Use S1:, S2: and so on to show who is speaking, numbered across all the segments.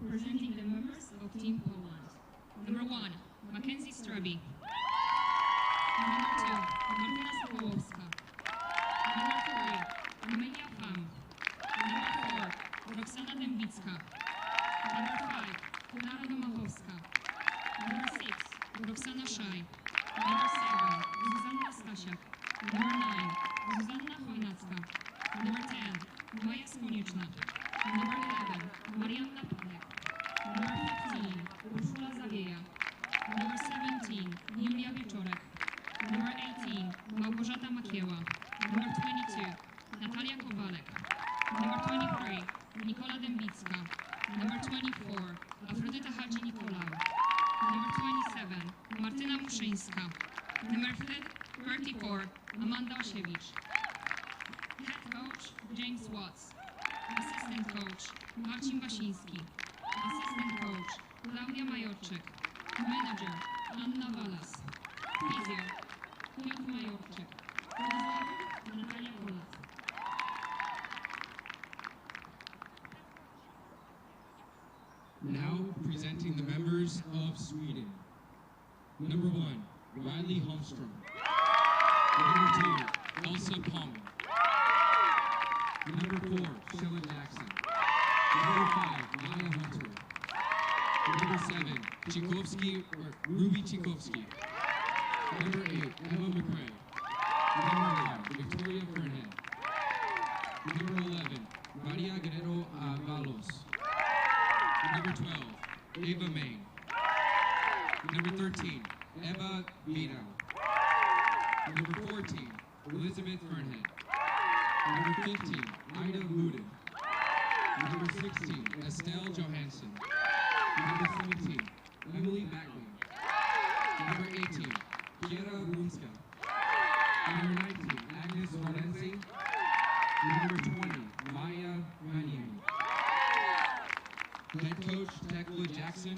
S1: presenting the members of Team Poland. Number 1, Mackenzie Straby. Number 2, Martyna Sokołowska. Number 3, Amelia Pham. Number 4, Roxana Dębicka. Number 5, Klara Domachowska. Number 6, Roxana Szaj. Number 7, Zuzanna Stasiak. Number 9, Zuzanna Chojnacka. Number 10, Maja Skonieczna. Number 11, Marianna Padek. Number 15, Urszula Zawieja. Number 17, Julia Wieczorek. Number 18, Małgorzata Makieła. Number 22, Natalia Kowalek. Number 23, Nikola Dębicka. Number 24, Afrodyta Hadzi-Nikolau. Number 27, Martyna Muszyńska. Number 34, Amanda Osiewicz. Head coach, James Watts. Assistant coach, Marcin Basiński. Assistant coach, Klaudia Majorczyk. Manager, Anna Walas. Physio, Piotr Majorczyk. Fryzjer, Natalia Kolat.
S2: Now presenting the members of Sweden. Number 1, Riley Holmstrom. Number 2, Elsa Palmer. Number 4, Sheila Jackson. Number 5, Maya Hunter. Number 7, Ruby Tchaikovsky. Number 8, Emma McRae. Number 9, Victoria Fernhead. Number 11, Maria Guerrero Avalos. Number 12, Ava Main. Number 13, Eva Vidal. Number 14, Elizabeth Fernhead. Number 15, Ida Luden. Number 16, Estelle Johansson. Number 17, Emily Bagley. Number 18, Kiera Runska. Number 19, Agnes Lorenzi. Number 20, Maya Ranieri. Head coach, Tekla Jackson.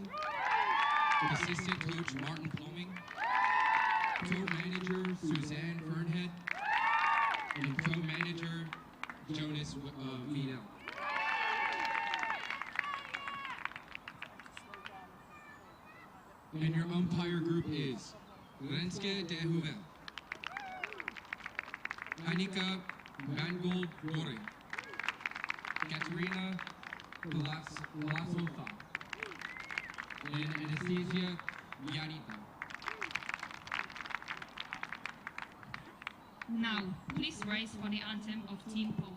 S2: Assistant coach, Martin Plumbing. Co-manager, Suzanne Fernhead. And co-manager, Jonas Vidal. And your umpire group is Renske de Huvel, Annika Mangold-Goring, Katerina Palasofa, and Anastasia Yanita.
S1: Now, please rise for the anthem of Team Poland.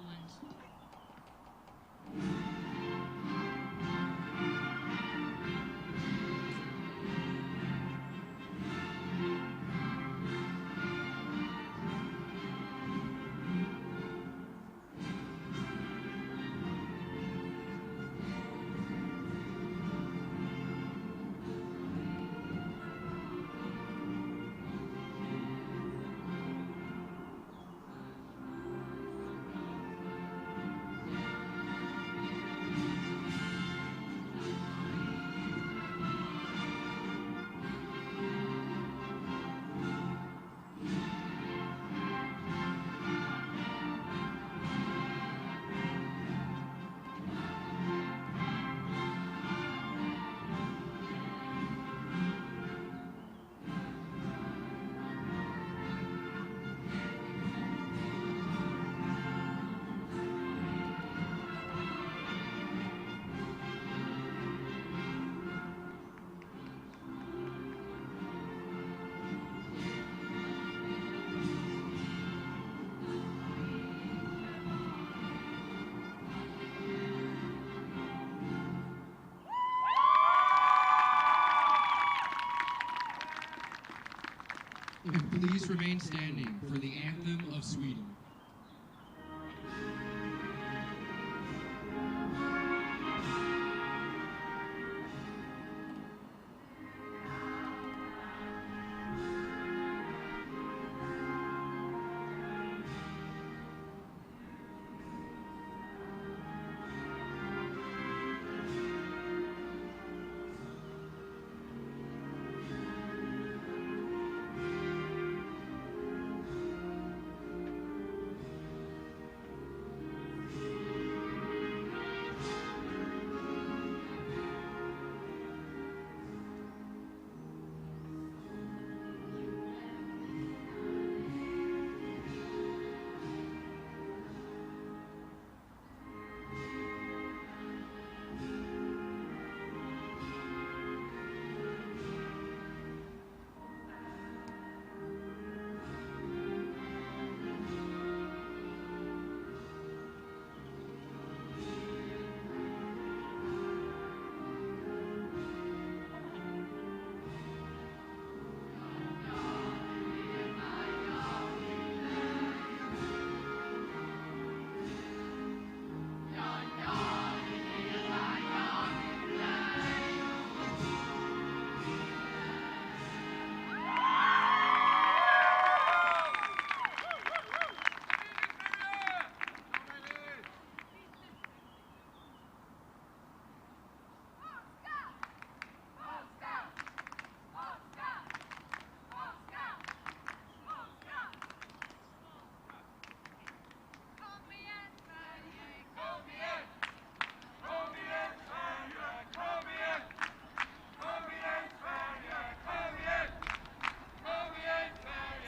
S2: And please remain standing for the anthem of Sweden.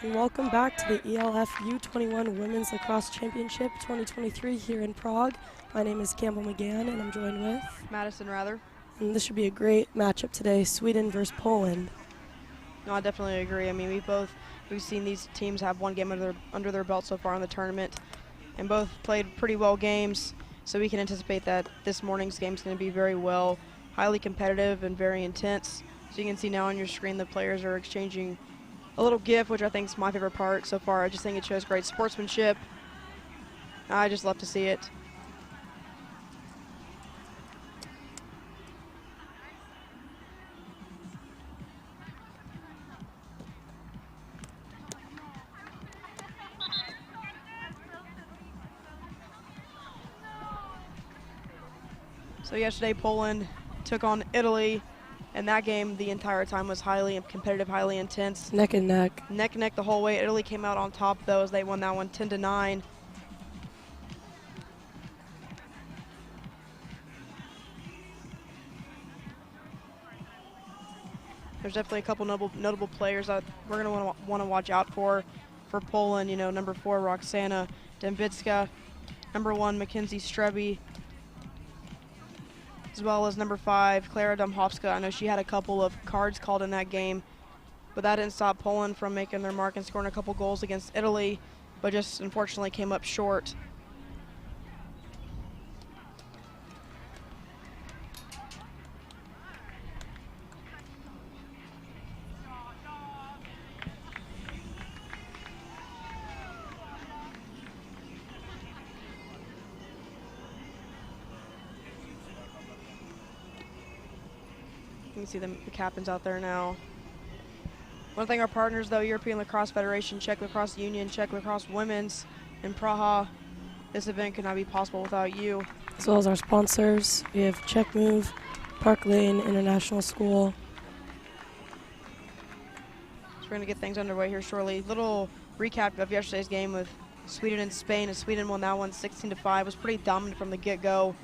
S3: And welcome back to the ELF U21 Women's Lacrosse Championship 2023 here in Prague. My name is Campbell McGann, and I'm joined with
S4: Madison Rather.
S3: And this should be a great matchup today, Sweden versus Poland.
S4: No, I definitely agree. I mean, we've seen these teams have one game under their belt so far in the tournament, and both played pretty well games. So we can anticipate that this morning's game is going to be very highly competitive and very intense. So you can see now on your screen the players are exchanging a little gift, which I think is my favorite part so far. I just think it shows great sportsmanship. I just love to see it. So yesterday Poland took on Italy, and that game the entire time was highly competitive, highly intense.
S3: Neck and neck.
S4: Neck and neck the whole way. Italy came out on top though as they won that one 10-9. There's definitely a couple notable players that we're going to want to watch out for Poland. You know, number 4 Roxana Dębicka, number 1 Mackenzie Strebe, as well as number 5, Klara Domchowska. I know she had a couple of cards called in that game, but that didn't stop Poland from making their mark and scoring a couple goals against Italy, but just unfortunately came up short. You can see the captains out there now. One thing our partners, though, European Lacrosse Federation, Czech Lacrosse Union, Czech Lacrosse Women's in Praha. This event could not be possible without you.
S3: As well as our sponsors. We have Czech Move, Park Lane International School.
S4: So we're going to get things underway here shortly. Little recap of yesterday's game with Sweden and Spain, as Sweden won that one 16-5. Was pretty dominant from the get-go.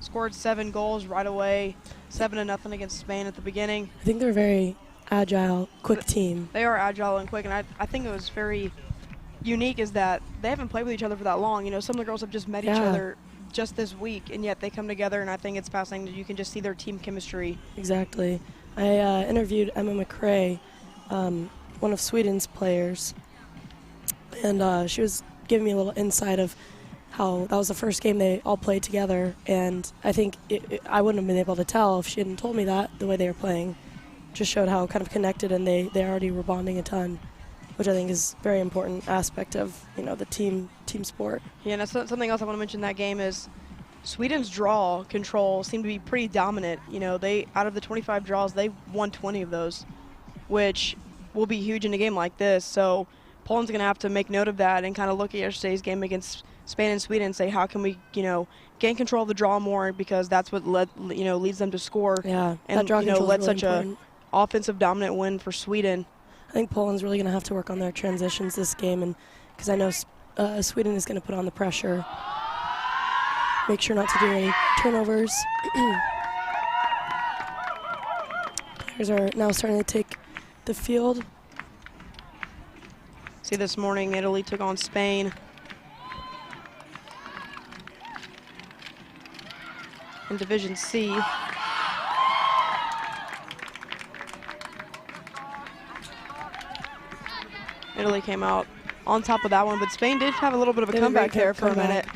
S4: Scored 7 goals right away, 7-0 against Spain at the beginning.
S3: I think they're a very agile, quick team.
S4: They are agile and quick, and I think it was very unique is that they haven't played with each other for that long. You know, some of the girls have just met each other just this week, and yet they come together, and I think it's fascinating that you can just see their team chemistry.
S3: Exactly. I interviewed Emma McRae, one of Sweden's players, and she was giving me a little insight of how that was the first game they all played together, and I think I wouldn't have been able to tell if she hadn't told me that. The way they were playing just showed how kind of connected, and they already were bonding a ton, which I think is a very important aspect of, you know, the team sport.
S4: Yeah, and something else I want to mention in that game is Sweden's draw control seemed to be pretty dominant. You know, they out of the 25 draws, they won 20 of those, which will be huge in a game like this. So Poland's going to have to make note of that and kind of look at yesterday's game against Spain and Sweden and say, how can we, you know, gain control of the draw more, because that's what leads them to score.
S3: Yeah,
S4: and
S3: that draw control
S4: led
S3: is really
S4: such
S3: important.
S4: a offensive dominant win for Sweden.
S3: I think Poland's really going to have to work on their transitions this game, and because I know Sweden is going to put on the pressure. Make sure not to do any turnovers. Players are now starting to take the field.
S4: See, this morning Italy took on Spain. In Division C. Italy came out on top of that one, but Spain did have a little bit of a comeback there for a minute.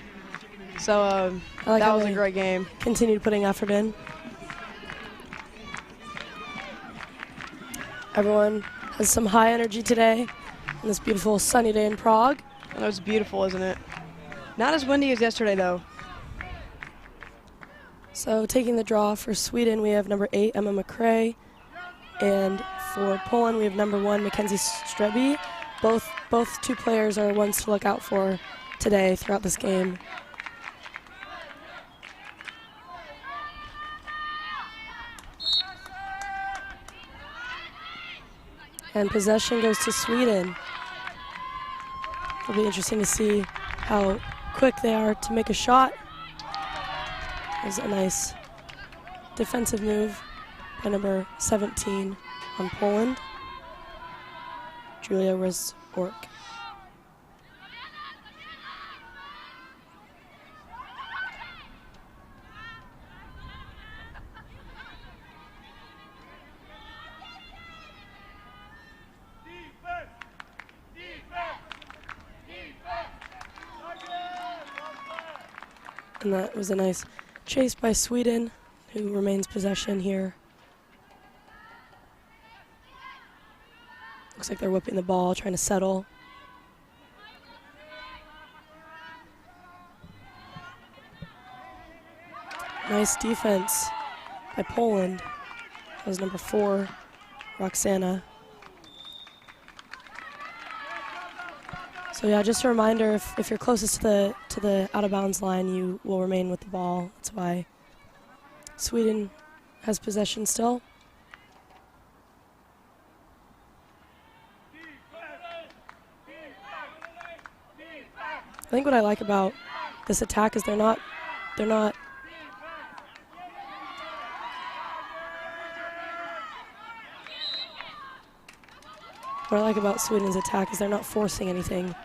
S4: So that was a great game.
S3: Continued putting effort in. Everyone has some high energy today on this beautiful sunny day in Prague.
S4: I know it's beautiful, isn't it? Not as windy as yesterday, though.
S3: So taking the draw for Sweden, we have number 8, Emma McRae. And for Poland, we have number 1, Mackenzie Strebe. Both two players are ones to look out for today throughout this game. And possession goes to Sweden. It'll be interesting to see how quick they are to make a shot. It was a nice defensive move by number 17 on Poland. Julia Risork. And that was a nice chase by Sweden, who remains possession here. Looks like they're whipping the ball, trying to settle. Nice defense by Poland. That was number 4, Roxana. So yeah, just a reminder, if you're closest to the out-of-bounds line, you will remain with the ball. That's why Sweden has possession still. I think what I like about this attack is they're not. What I like about Sweden's attack is they're not forcing anything.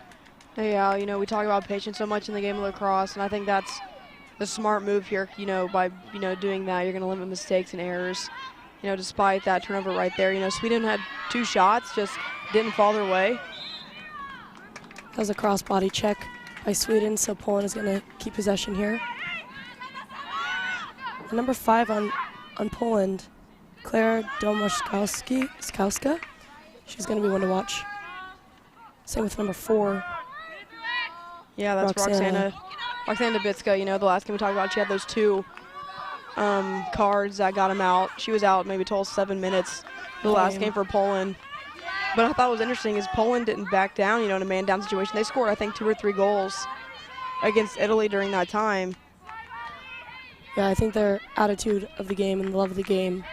S4: Yeah, you know, we talk about patience so much in the game of lacrosse, and I think that's the smart move here. You know, by doing that, you're going to limit mistakes and errors. You know, despite that turnover right there, you know, Sweden had 2 shots, just didn't fall their way.
S3: That was a cross-body check by Sweden, so Poland is going to keep possession here. And number 5 on Poland, Klara Domoszkowska. She's going to be one to watch. Same with number 4.
S4: Yeah, that's Roxana Dubitska. You know, the last game we talked about, she had those 2 cards that got him out. She was out maybe total 7 minutes the last game for Poland. But I thought what was interesting is Poland didn't back down, you know, in a man-down situation. They scored, I think, 2 or 3 goals against Italy during that time.
S3: Yeah, I think their attitude of the game and the love of the game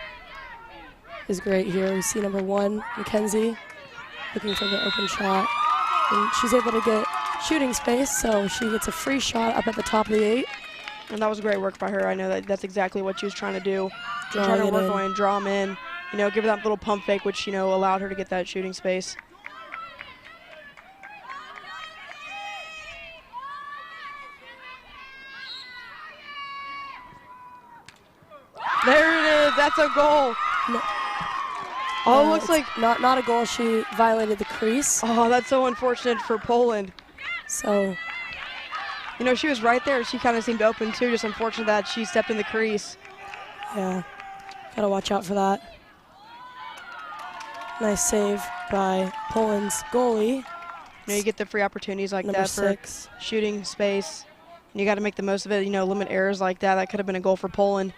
S3: is great here. We see number 1, Mackenzie, looking for the open shot. And she's able to get shooting space, so she gets a free shot up at the top of the 8.
S4: And that was great work by her. I know that's exactly what she was trying to do. Trying to work on and draw them in. You know, give her that little pump fake, which, you know, allowed her to get that shooting space. There it is. That's a goal.
S3: No.
S4: Oh, it looks like
S3: not a goal. She violated the crease.
S4: Oh, that's so unfortunate for Poland.
S3: So,
S4: you know, she was right there. She kind of seemed open too. Just unfortunate that she stepped in the crease.
S3: Yeah, gotta watch out for that. Nice save by Poland's goalie.
S4: You know, you get the free opportunities like
S3: number
S4: that
S3: 6.
S4: For shooting space. And you got to make the most of it. You know, limit errors like that. That could have been a goal for Poland.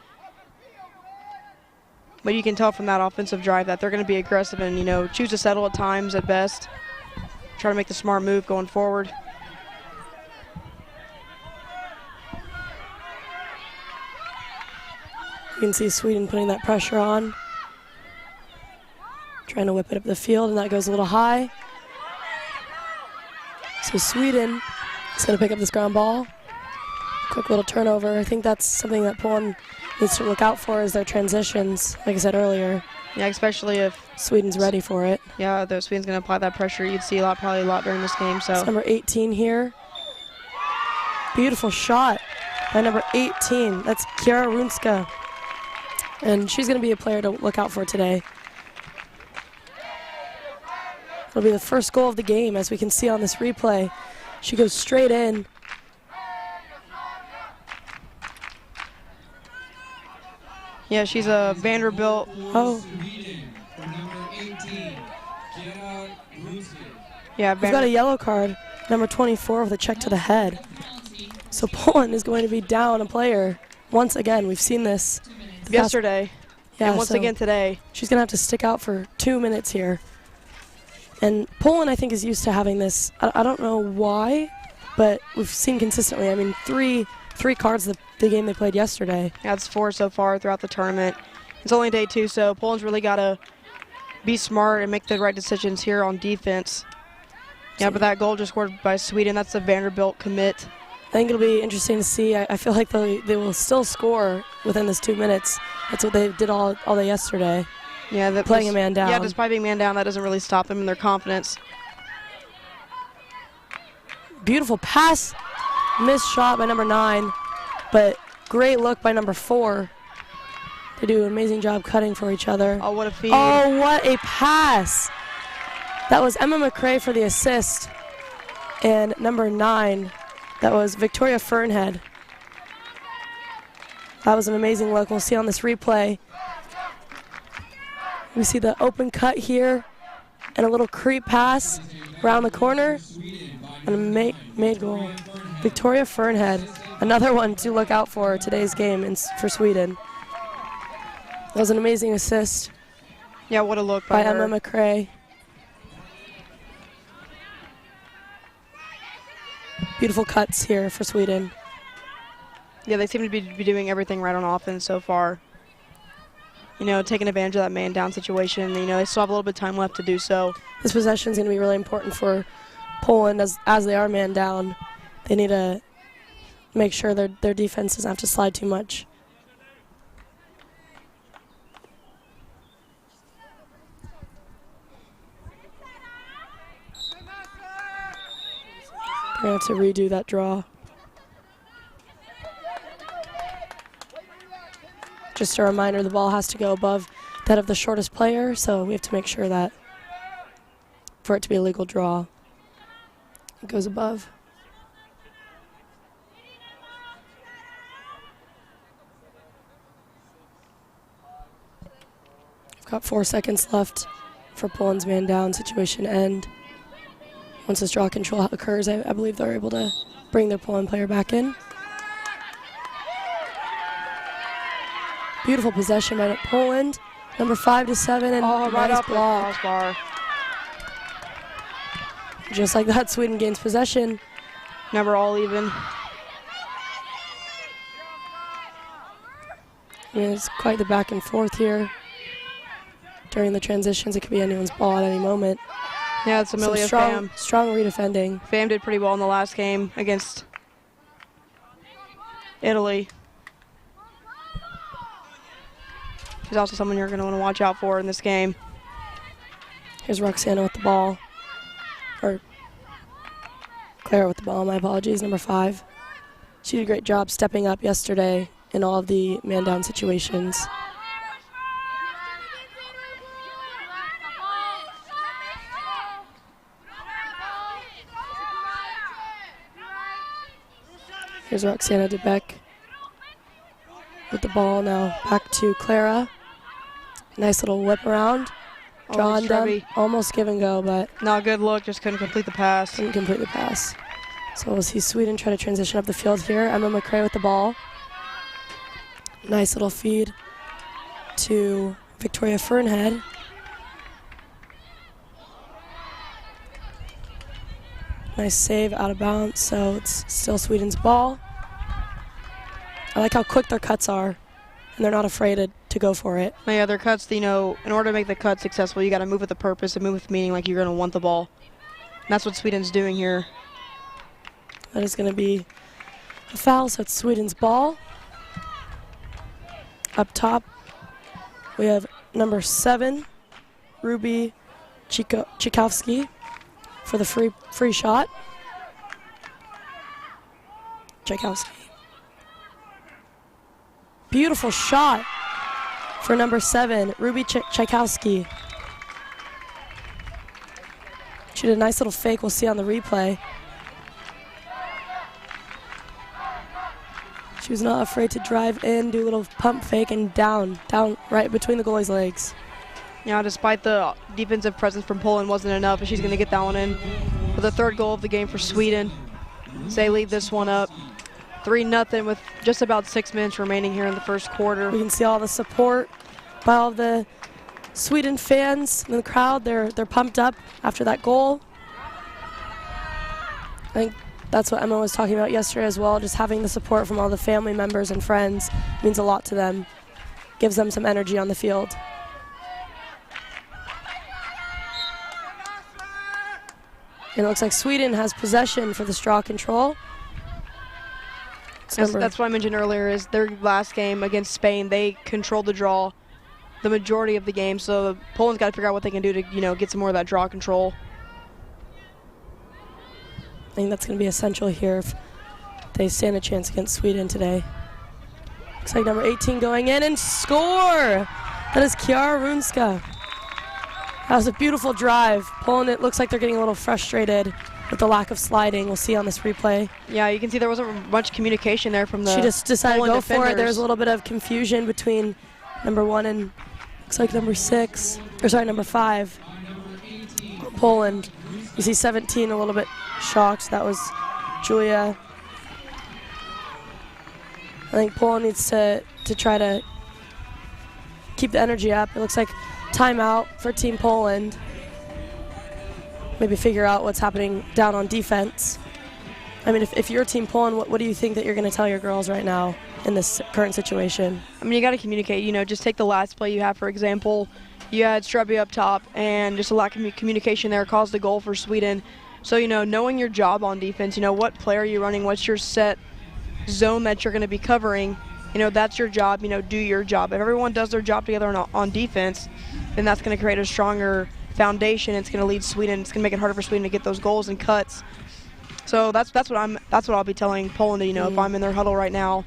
S4: But you can tell from that offensive drive that they're going to be aggressive and, you know, choose to settle at times at best. Try to make the smart move going forward.
S3: You can see Sweden putting that pressure on. Trying to whip it up the field, and that goes a little high. So Sweden is going to pick up this ground ball. Quick little turnover. I think that's something that Poland needs to look out for is their transitions, like I said earlier.
S4: Yeah, especially if
S3: Sweden's ready for it.
S4: Yeah, the Sweden's going to apply that pressure. You'd see probably a lot during this game. So
S3: it's number 18 here. Beautiful shot by number 18. That's Kiara Runska. And she's going to be a player to look out for today. It'll be the first goal of the game, as we can see on this replay. She goes straight in.
S4: Yeah, she's a Vanderbilt.
S3: Oh.
S4: Yeah,
S3: we've got a yellow card, number 24 with a check to the head. So Poland is going to be down a player once again. We've seen this
S4: yesterday.
S3: Yeah,
S4: and once again today.
S3: She's going to have to stick out for 2 minutes here. And Poland, I think, is used to having this. I don't know why, but we've seen consistently. I mean, three cards the game they played yesterday.
S4: Yeah, it's 4 so far throughout the tournament. It's only day 2, so Poland's really got to be smart and make the right decisions here on defense. Yeah, but that goal just scored by Sweden, that's a Vanderbilt commit.
S3: I think it'll be interesting to see. I feel like they will still score within this 2 minutes. That's what they did all day yesterday.
S4: Yeah,
S3: playing a man down.
S4: Yeah, despite being man down, that doesn't really stop them in their confidence.
S3: Beautiful pass, missed shot by number 9, but great look by number 4. They do an amazing job cutting for each other.
S4: Oh, what a feed.
S3: Oh, what a pass. That was Emma McCrae for the assist. And number 9, that was Victoria Fernhead. That was an amazing look. We'll see on this replay. We see the open cut here and a little creep pass around the corner and a made goal. Victoria Fernhead, another one to look out for today's game for Sweden. That was an amazing assist.
S4: Yeah, what a look
S3: by
S4: her.
S3: Emma McCrae. Beautiful cuts here for Sweden.
S4: Yeah, they seem to be doing everything right on offense so far. You know, taking advantage of that man down situation. You know, they still have a little bit of time left to do so.
S3: This possession is going to be really important for Poland as they are man down. They need to make sure their defense doesn't have to slide too much. They're going to have to redo that draw. Just a reminder, the ball has to go above that of the shortest player, so we have to make sure that for it to be a legal draw, it goes above. We've got 4 seconds left for Poland's man down situation end. Once this draw control occurs, I believe they're able to bring their Poland player back in. Beautiful possession by Poland. Number 5 to 7 and
S4: right
S3: nice
S4: up the
S3: block.
S4: crossbar.
S3: Just like that, Sweden gains possession.
S4: Never all even.
S3: I mean, it's quite the back and forth here. During the transitions, it could be anyone's ball at any moment.
S4: Yeah, it's Amelia Pham.
S3: Strong redefending.
S4: Pham did pretty well in the last game against Italy. She's also someone you're going to want to watch out for in this game.
S3: Here's Roxana with the ball. Or Clara with the ball, my apologies, number 5. She did a great job stepping up yesterday in all of the man-down situations. Here's Roxana DeBeck with the ball now back to Clara. Nice little whip around. Drawn down, almost give and go, but
S4: not a good look, just couldn't complete the pass.
S3: Couldn't complete the pass. So we'll see Sweden try to transition up the field here. Emma McCrae with the ball. Nice little feed to Victoria Fernhead. Nice save out of bounds, so it's still Sweden's ball. I like how quick their cuts are, and they're not afraid to go for it.
S4: Yeah, their cuts, you know, in order to make the cut successful, you got to move with a purpose and move with meaning, like you're going to want the ball. And that's what Sweden's doing here.
S3: That is going to be a foul, so it's Sweden's ball. Up top, we have number 7, Ruby Tchaikovsky, for the free shot. Tchaikovsky. Beautiful shot for number 7, Ruby Tchaikovsky. She did a nice little fake we'll see on the replay. She was not afraid to drive in, do a little pump fake, and down right between the goalie's legs.
S4: Yeah, despite the defensive presence from Poland wasn't enough, and she's going to get that one in for the 3rd goal of the game for Sweden. So they lead this one up 3-0 with just about 6 minutes remaining here in the first quarter.
S3: We can see all the support by all the Sweden fans in the crowd. They're pumped up after that goal. I think that's what Emma was talking about yesterday as well. Just having the support from all the family members and friends means a lot to them. Gives them some energy on the field. And it looks like Sweden has possession for the draw control.
S4: That's what I mentioned earlier, is their last game against Spain, they controlled the draw the majority of the game. So Poland's got to figure out what they can do to, get some more of that draw control.
S3: I think that's going to be essential here if they stand a chance against Sweden today. Looks like number 18 going in and score! That is Kiara Runska. That was a beautiful drive. Poland, it looks like they're getting a little frustrated with the lack of sliding. We'll see on this replay.
S4: Yeah, you can see there wasn't much communication there from the
S3: She just decided
S4: Poland
S3: to go for it. There was
S4: defenders.
S3: a little bit of confusion between number 1 and looks like number 6, or sorry, number 5. Poland. You see 17 a little bit shocked. That was Julia. I think Poland needs to try to keep the energy up. It looks like timeout for Team Poland. Maybe figure out what's happening down on defense. I mean, if you're Team Poland, what do you think that you're going to tell your girls right now in this current situation?
S4: I mean, you got to communicate. Just take the last play you have, for example. You had Strubby up top, and just a lack of communication there caused a goal for Sweden. So, knowing your job on defense, what player are you running, what's your set zone that you're going to be covering, that's your job, do your job. If everyone does their job together on defense, then that's going to create a stronger foundation. It's going to lead Sweden. It's going to make it harder for Sweden to get those goals and cuts. So that's what I'll be telling Poland, if I'm in their huddle right now.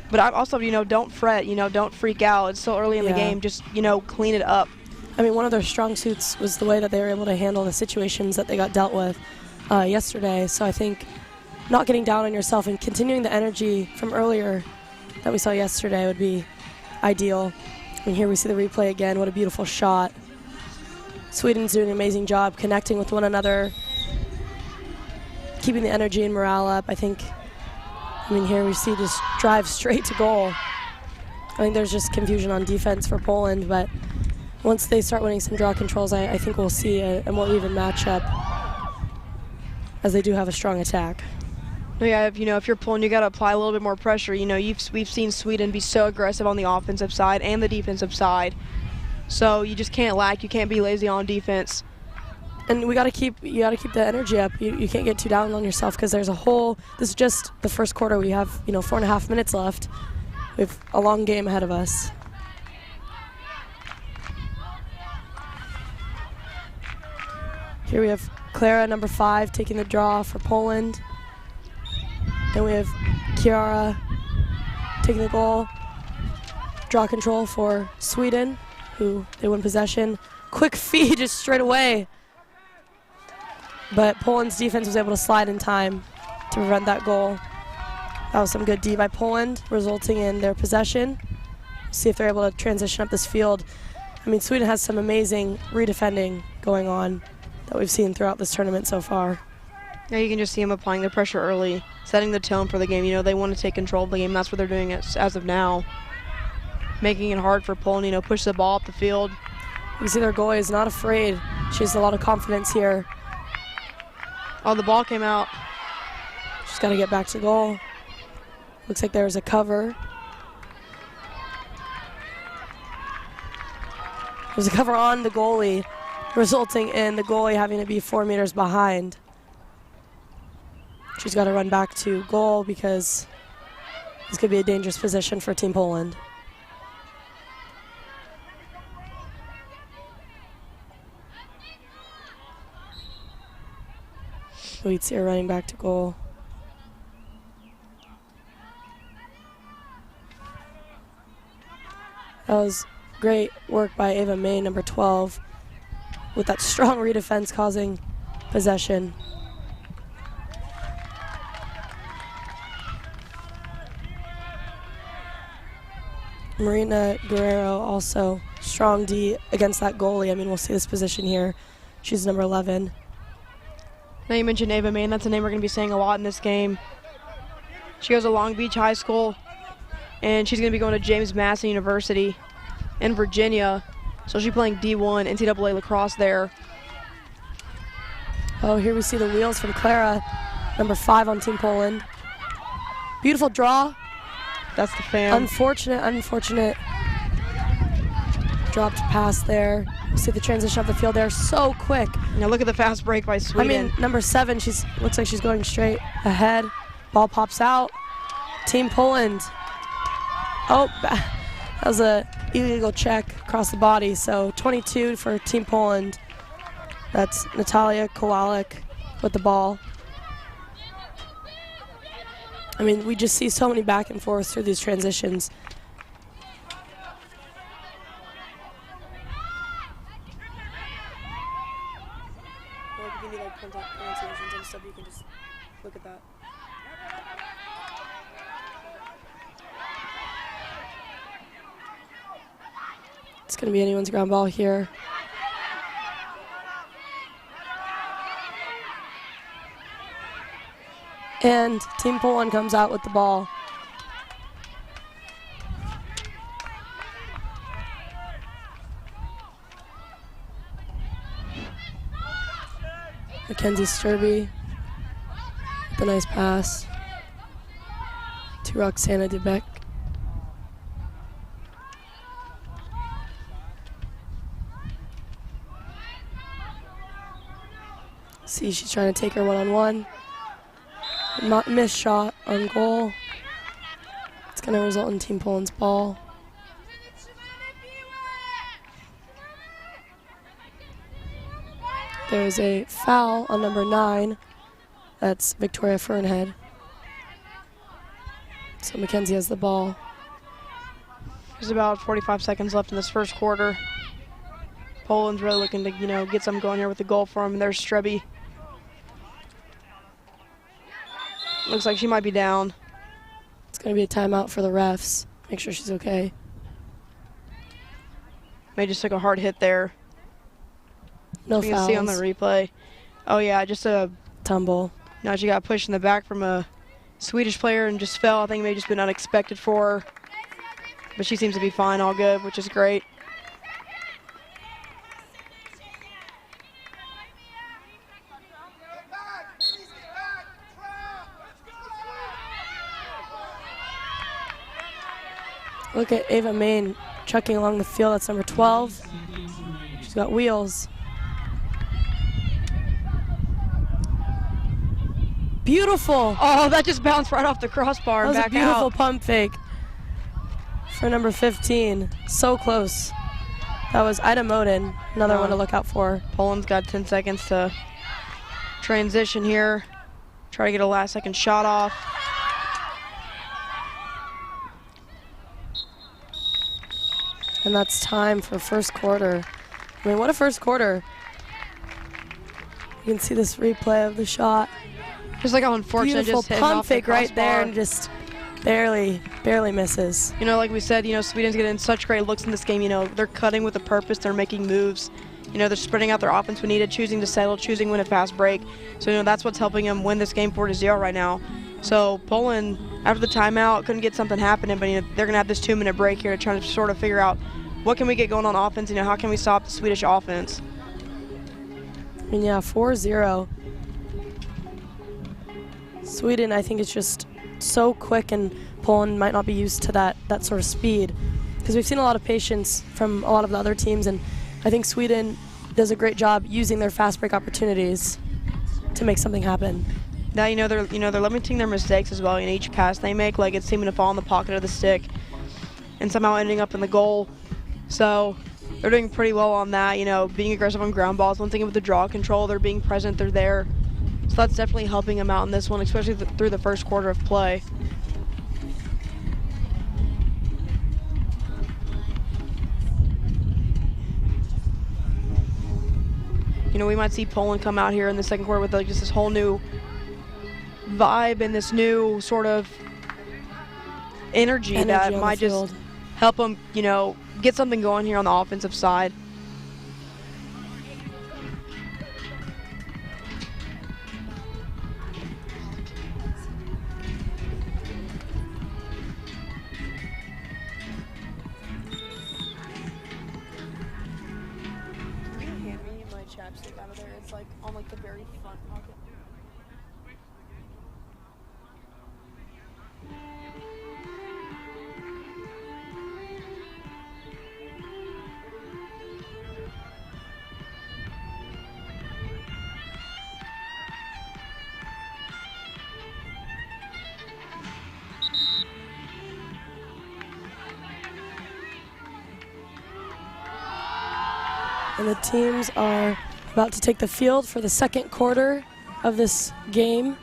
S4: But I also, don't fret, don't freak out. It's still early in the game. Just, clean it up.
S3: I mean, one of their strong suits was the way that they were able to handle the situations that they got dealt with yesterday. So I think not getting down on yourself and continuing the energy from earlier that we saw yesterday would be ideal. And here we see the replay again. What a beautiful shot. Sweden's doing an amazing job connecting with one another, keeping the energy and morale up. Here we see just drive straight to goal. I think there's just confusion on defense for Poland, but once they start winning some draw controls, I think we'll see a more even matchup, as they do have a strong attack.
S4: Yeah, if you're Poland, you got to apply a little bit more pressure. We've seen Sweden be so aggressive on the offensive side and the defensive side. So you just can't lack. You can't be lazy on defense.
S3: And you got to keep the energy up. You can't get too down on yourself, because this is just the first quarter. We have 4.5 minutes left. We have a long game ahead of us. Here we have Clara, number 5, taking the draw for Poland. Then we have Kiara taking the goal. Draw control for Sweden, who they win possession. Quick feed just straight away. But Poland's defense was able to slide in time to prevent that goal. That was some good D by Poland, resulting in their possession. See if they're able to transition up this field. I mean, Sweden has some amazing redefending going on that we've seen throughout this tournament so far.
S4: Yeah, you can just see them applying the pressure early, setting the tone for the game. They want to take control of the game. That's what they're doing as of now. Making it hard for Poland, push the ball up the field.
S3: You see their goalie is not afraid. She has a lot of confidence here.
S4: Oh, the ball came out.
S3: She's got to get back to goal. Looks like there's a cover. There's a cover on the goalie, resulting in the goalie having to be 4 meters behind. She's got to run back to goal, because this could be a dangerous position for Team Poland. We'd see her running back to goal. That was great work by Ava May, number 12, with that strong redefense causing possession. Marina Guerrero also strong D against that goalie. I mean, we'll see this position here. She's number 11.
S4: Now you mentioned Ava May, and that's a name we're going to be saying a lot in this game. She goes to Long Beach High School, and she's going to be going to James Madison University in Virginia. So she's playing D1 NCAA lacrosse there.
S3: Oh, here we see the wheels from Clara, number 5 on Team Poland. Beautiful draw.
S4: That's the fan.
S3: Unfortunate dropped pass there. We'll see the transition up the field there so quick.
S4: Now look at the fast break by Sweden.
S3: I mean, number 7, looks like she's going straight ahead. Ball pops out. Team Poland. Oh, that was a illegal check across the body. So 22 for Team Poland. That's Natalia Kowalik with the ball. I mean, we just see so many back and forth through these transitions. If you need like pronunciations and stuff, you can just look at that. It's going to be anyone's ground ball here. And Team Poland comes out with the ball. Mackenzie Sturby with a nice pass to Roxana DeBeck. See, she's trying to take her one-on-one. Missed shot on goal. It's going to result in Team Poland's ball. There's a foul on number 9. That's Victoria Fernhead. So Mackenzie has the ball.
S4: There's about 45 seconds left in this first quarter. Poland's really looking to, get something going here with the goal for him. And there's Strebe. Looks like she might be down.
S3: It's going to be a timeout for the refs. Make sure she's okay.
S4: May just took a hard hit there.
S3: No
S4: fouls. You
S3: fouls.
S4: can see on the replay. Oh, yeah, just a
S3: tumble.
S4: No, she got pushed in the back from a Swedish player and just fell. I think it may have just been unexpected for her. But she seems to be fine, all good, which is great.
S3: Look at Ava Main trucking along the field. That's number 12. She's got wheels. Beautiful.
S4: Oh, that just bounced right off the crossbar and
S3: That was
S4: back
S3: a beautiful
S4: out.
S3: pump fake for number 15. So close. That was Ida Moden, another one to look out for.
S4: Poland's got 10 seconds to transition here. Try to get a last-second shot off.
S3: And that's time for first quarter. I mean, what a first quarter. You can see this replay of the shot.
S4: Just like how unfortunate,
S3: Beautiful
S4: just hit
S3: pump
S4: off the
S3: fake right there
S4: crossbar.
S3: and just barely misses.
S4: Like we said, Sweden's getting such great looks in this game. They're cutting with a purpose. They're making moves. They're spreading out their offense when needed, choosing to settle, choosing when a fast break. So, that's what's helping them win this game 4-0 right now. So, Poland, after the timeout, couldn't get something happening, but they're going to have this 2-minute break here to try to sort of figure out what can we get going on offense. How can we stop the Swedish offense?
S3: I mean, yeah, 4-0. Sweden, I think, is just so quick, and Poland might not be used to that sort of speed. Because we've seen a lot of patience from a lot of the other teams, and I think Sweden does a great job using their fast break opportunities to make something happen.
S4: Now, they're limiting their mistakes as well. In each pass they make, like it's seeming to fall in the pocket of the stick and somehow ending up in the goal. So they're doing pretty well on that, being aggressive on ground balls. One thing with the draw control, they're being present, they're there. So that's definitely helping them out in this one, especially through the first quarter of play. We might see Poland come out here in the second quarter with just this whole new vibe and this new sort of energy that might just help them, get something going here on the offensive side.
S3: Chapstick out of there. It's like on the very front pocket. And the teams are about to take the field for the second quarter of this game.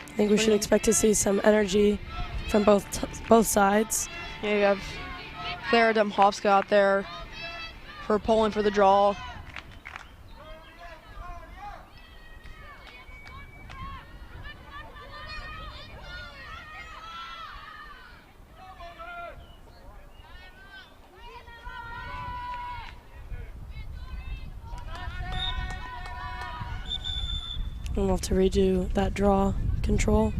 S3: I think we should expect to see some energy from both sides.
S4: Yeah, you have Clara Demhovska out there for Poland for the draw.
S3: And we'll have to redo that draw control.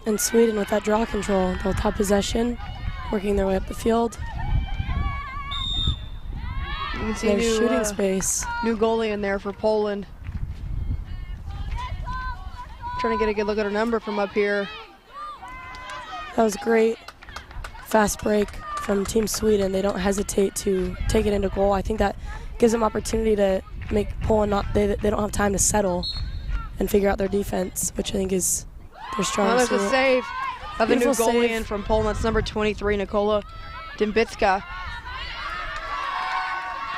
S3: And Sweden with that draw control, they'll top possession, working their way up the field.
S4: You can see
S3: There's
S4: new,
S3: shooting space.
S4: New goalie in there for Poland. Trying to get a good look at her number from up here.
S3: That was great. Fast break from Team Sweden. They don't hesitate to take it into goal. I think that gives them opportunity to make Poland they don't have time to settle and figure out their defense, which I think is their strongest.
S4: There's a save of the new
S3: Beautiful
S4: goalie
S3: save.
S4: in from Poland. That's number 23, Nikola Dębicka.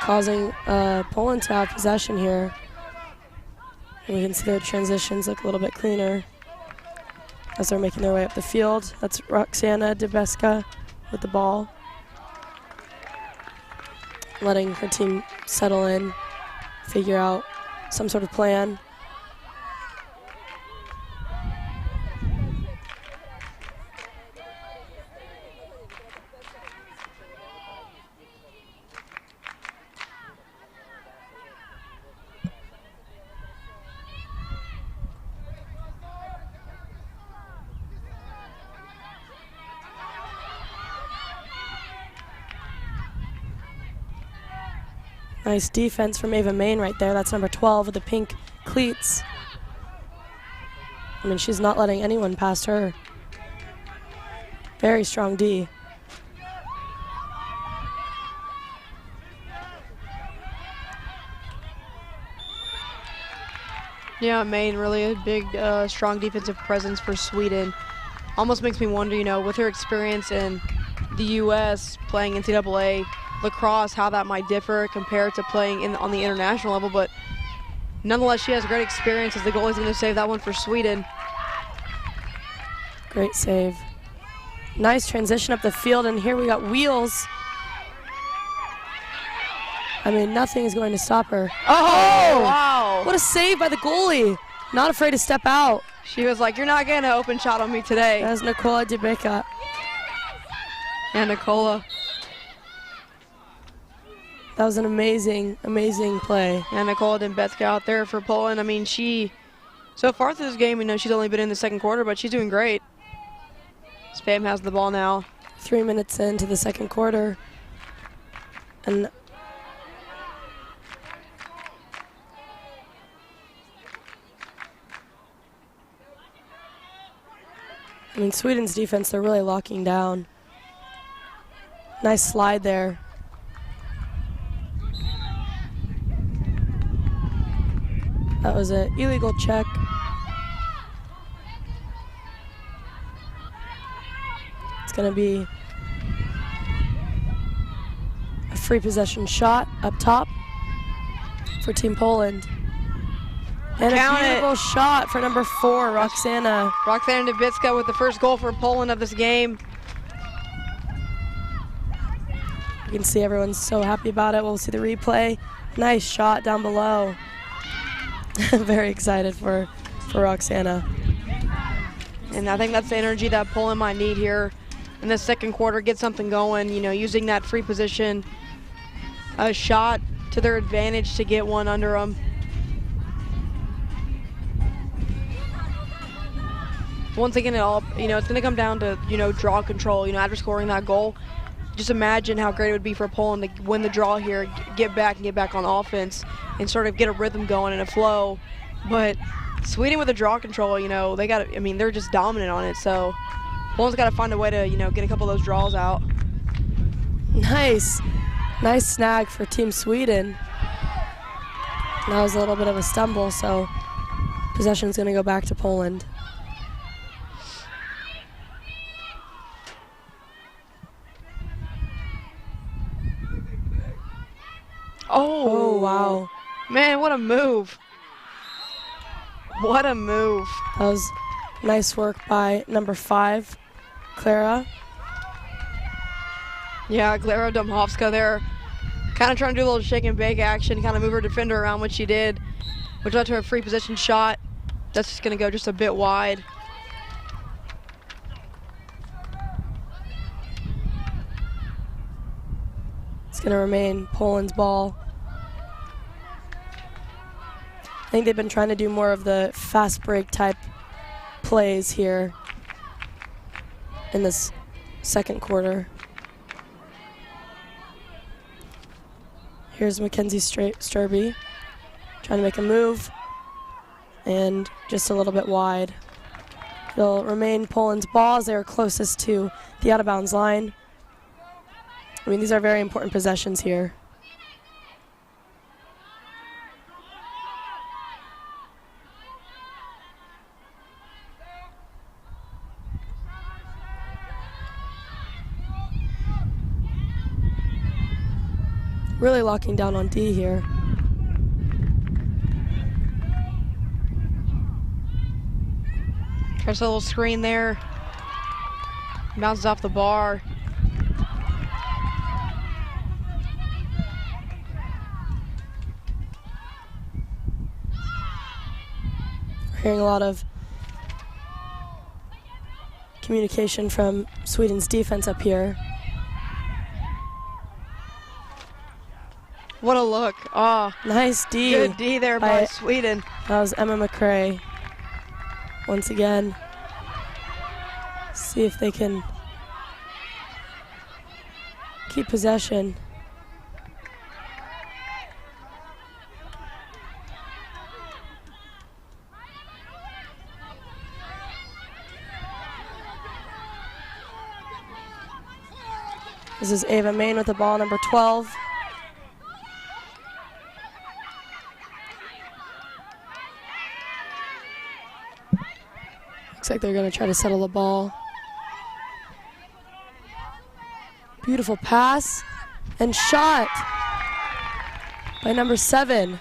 S3: Causing Poland to have possession here. And we can see their transitions look a little bit cleaner as they're making their way up the field. That's Roxana Dębicka with the ball, letting her team settle in, figure out some sort of plan. Nice defense from Ava Main right there. That's number 12 with the pink cleats. I mean, she's not letting anyone past her. Very strong D.
S4: Yeah, Maine really a big, strong defensive presence for Sweden. Almost makes me wonder, you know, with her experience in the U.S. playing NCAA lacrosse, how that might differ compared to playing on the international level. But nonetheless, she has great experience as the goalie's going to save that one for Sweden.
S3: Great save. Nice transition up the field, and here we got wheels. I mean, nothing is going to stop her.
S4: Oh, wow.
S3: What a save by the goalie. Not afraid to step out.
S4: She was like, you're not getting an open shot on me today.
S3: That's Nikola Dębicka.
S4: And Nikola.
S3: That was an amazing, amazing play.
S4: And Nikola Dębicka out there for Poland. I mean, so far through this game, you know, she's only been in the second quarter, but she's doing great. Spam has the ball now.
S3: 3 minutes into the second quarter. And I mean, Sweden's defense, they're really locking down. Nice slide there. That was an illegal check. It's going to be a free possession shot up top for Team Poland. And
S4: Count
S3: a beautiful shot for number 4, Roxana.
S4: Roxana Dębicka with the first goal for Poland of this game.
S3: You can see everyone's so happy about it. We'll see the replay. Nice shot down below. Very excited for Roxana.
S4: And I think that's the energy that Poland might need here in the second quarter. Get something going, you know, using that free position, a shot to their advantage to get one under them. once again, it's going to come down to, draw control. After scoring that goal, just imagine how great it would be for Poland to win the draw here, get back on offense, and sort of get a rhythm going and a flow. But Sweden with the draw control, they're just dominant on it. So Poland's got to find a way to, get a couple of those draws out.
S3: Nice snag for Team Sweden. That was a little bit of a stumble, so possession's going to go back to Poland.
S4: Oh,
S3: wow.
S4: Man, what a move. What a move.
S3: That was nice work by number 5, Clara.
S4: Yeah, Clara Domhovska there, kind of trying to do a little shake and bake action, kind of move her defender around, which she did, which led to a free position shot. That's just going to go just a bit wide.
S3: It's going to remain Poland's ball. I think they've been trying to do more of the fast break type plays here in this second quarter. Here's Mackenzie Sturby trying to make a move, and just a little bit wide. It'll remain Poland's ball as they are closest to the out of bounds line. I mean, these are very important possessions here. Really locking down on D here.
S4: Tries a little screen there. Bounces off the bar.
S3: We're hearing a lot of communication from Sweden's defense up here.
S4: What a look. Oh,
S3: nice D.
S4: Good D there by Sweden.
S3: That was Emma McCrae. Once again, see if they can keep possession. This is Ava Main with the ball, number 12. Looks like they're going to try to settle the ball. Beautiful pass and shot by number 7.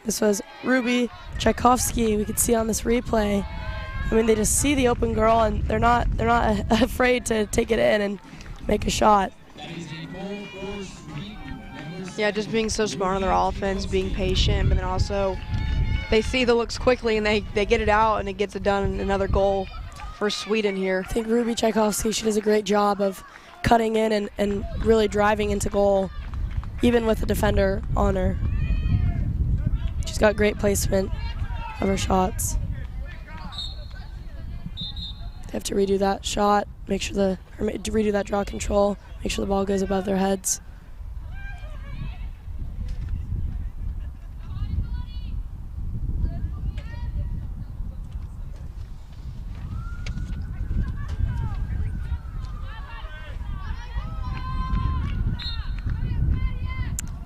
S3: This was Ruby Tchaikovsky. We could see on this replay. I mean, they just see the open girl and they're not afraid to take it in and make a shot.
S4: Yeah, just being so smart on their offense, being patient, but then also they see the looks quickly and they get it out and it gets it done. Another goal for Sweden here.
S3: I think Ruby Tchaikovsky, she does a great job of cutting in and really driving into goal, even with the defender on her. She's got great placement of her shots. They have to redo that shot, redo that draw control, make sure the ball goes above their heads.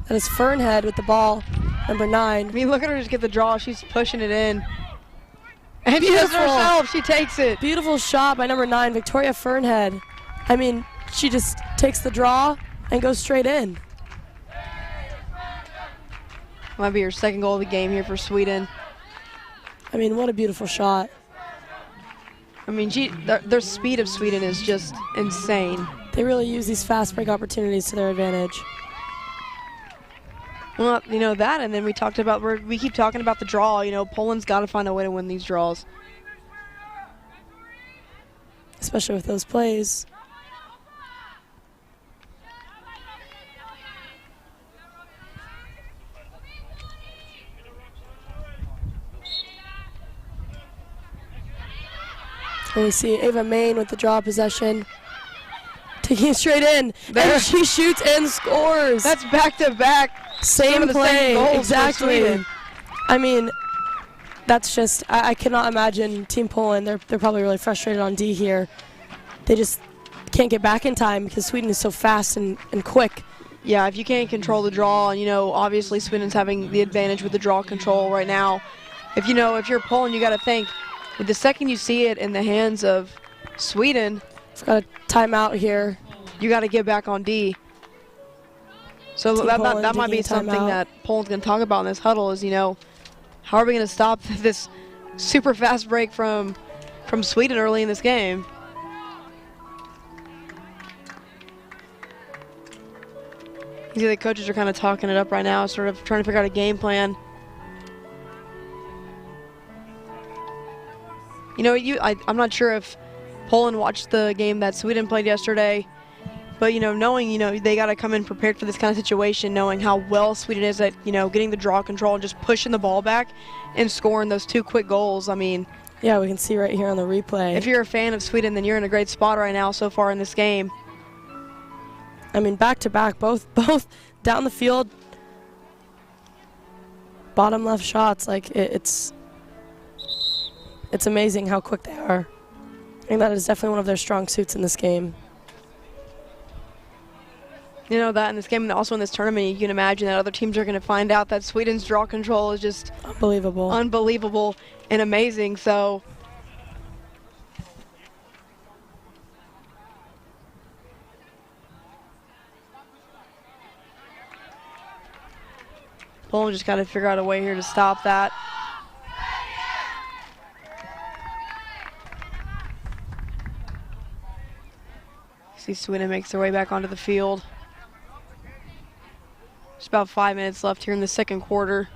S3: That is Fernhead with the ball, number 9.
S4: I mean, look at her just get the draw. She's pushing it in. And she does it herself. She takes it.
S3: Beautiful shot by number 9, Victoria Fernhead. I mean, she just takes the draw and goes straight in.
S4: Might be her second goal of the game here for Sweden.
S3: I mean, what a beautiful shot.
S4: I mean, their speed of Sweden is just insane.
S3: They really use these fast break opportunities to their advantage.
S4: Well, you know that, and then we keep talking about the draw. You know, Poland's got to find a way to win these draws.
S3: Especially with those plays. And we see Ava Main with the draw possession. Taking it straight in.
S4: There.
S3: And she shoots and scores.
S4: That's back-to-back.
S3: Same play. Exactly. I mean, that's just, I cannot imagine Team Poland. They're probably really frustrated on D here. They just can't get back in time because Sweden is so fast and quick.
S4: Yeah, if you can't control the draw, and obviously Sweden's having the advantage with the draw control right now. If you're Poland, you got to think, the second you see it in the hands of Sweden,
S3: We've got a timeout here.
S4: you got to get back on D. So
S3: Team
S4: that
S3: Poland
S4: might be
S3: taking a
S4: something
S3: timeout.
S4: that Poland's going to talk about in this huddle is, how are we going to stop this super fast break from Sweden early in this game? You see the coaches are kind of talking it up right now, sort of trying to figure out a game plan. I'm not sure if Poland watched the game that Sweden played yesterday, but knowing they got to come in prepared for this kind of situation, knowing how well Sweden is at getting the draw control and just pushing the ball back and scoring those 2 quick goals. I mean,
S3: Yeah, we can see right here on the replay.
S4: if you're a fan of Sweden, then you're in a great spot right now so far in this game.
S3: I mean, back to back, both down the field, bottom left shots. Like it's amazing how quick they are. I think that is definitely one of their strong suits in this game.
S4: That in this game and also in this tournament, you can imagine that other teams are going to find out that Sweden's draw control is just unbelievable and amazing. So Poland just got to figure out a way here to stop that. See Sweden makes their way back onto the field. Just about 5 minutes left here in the second quarter.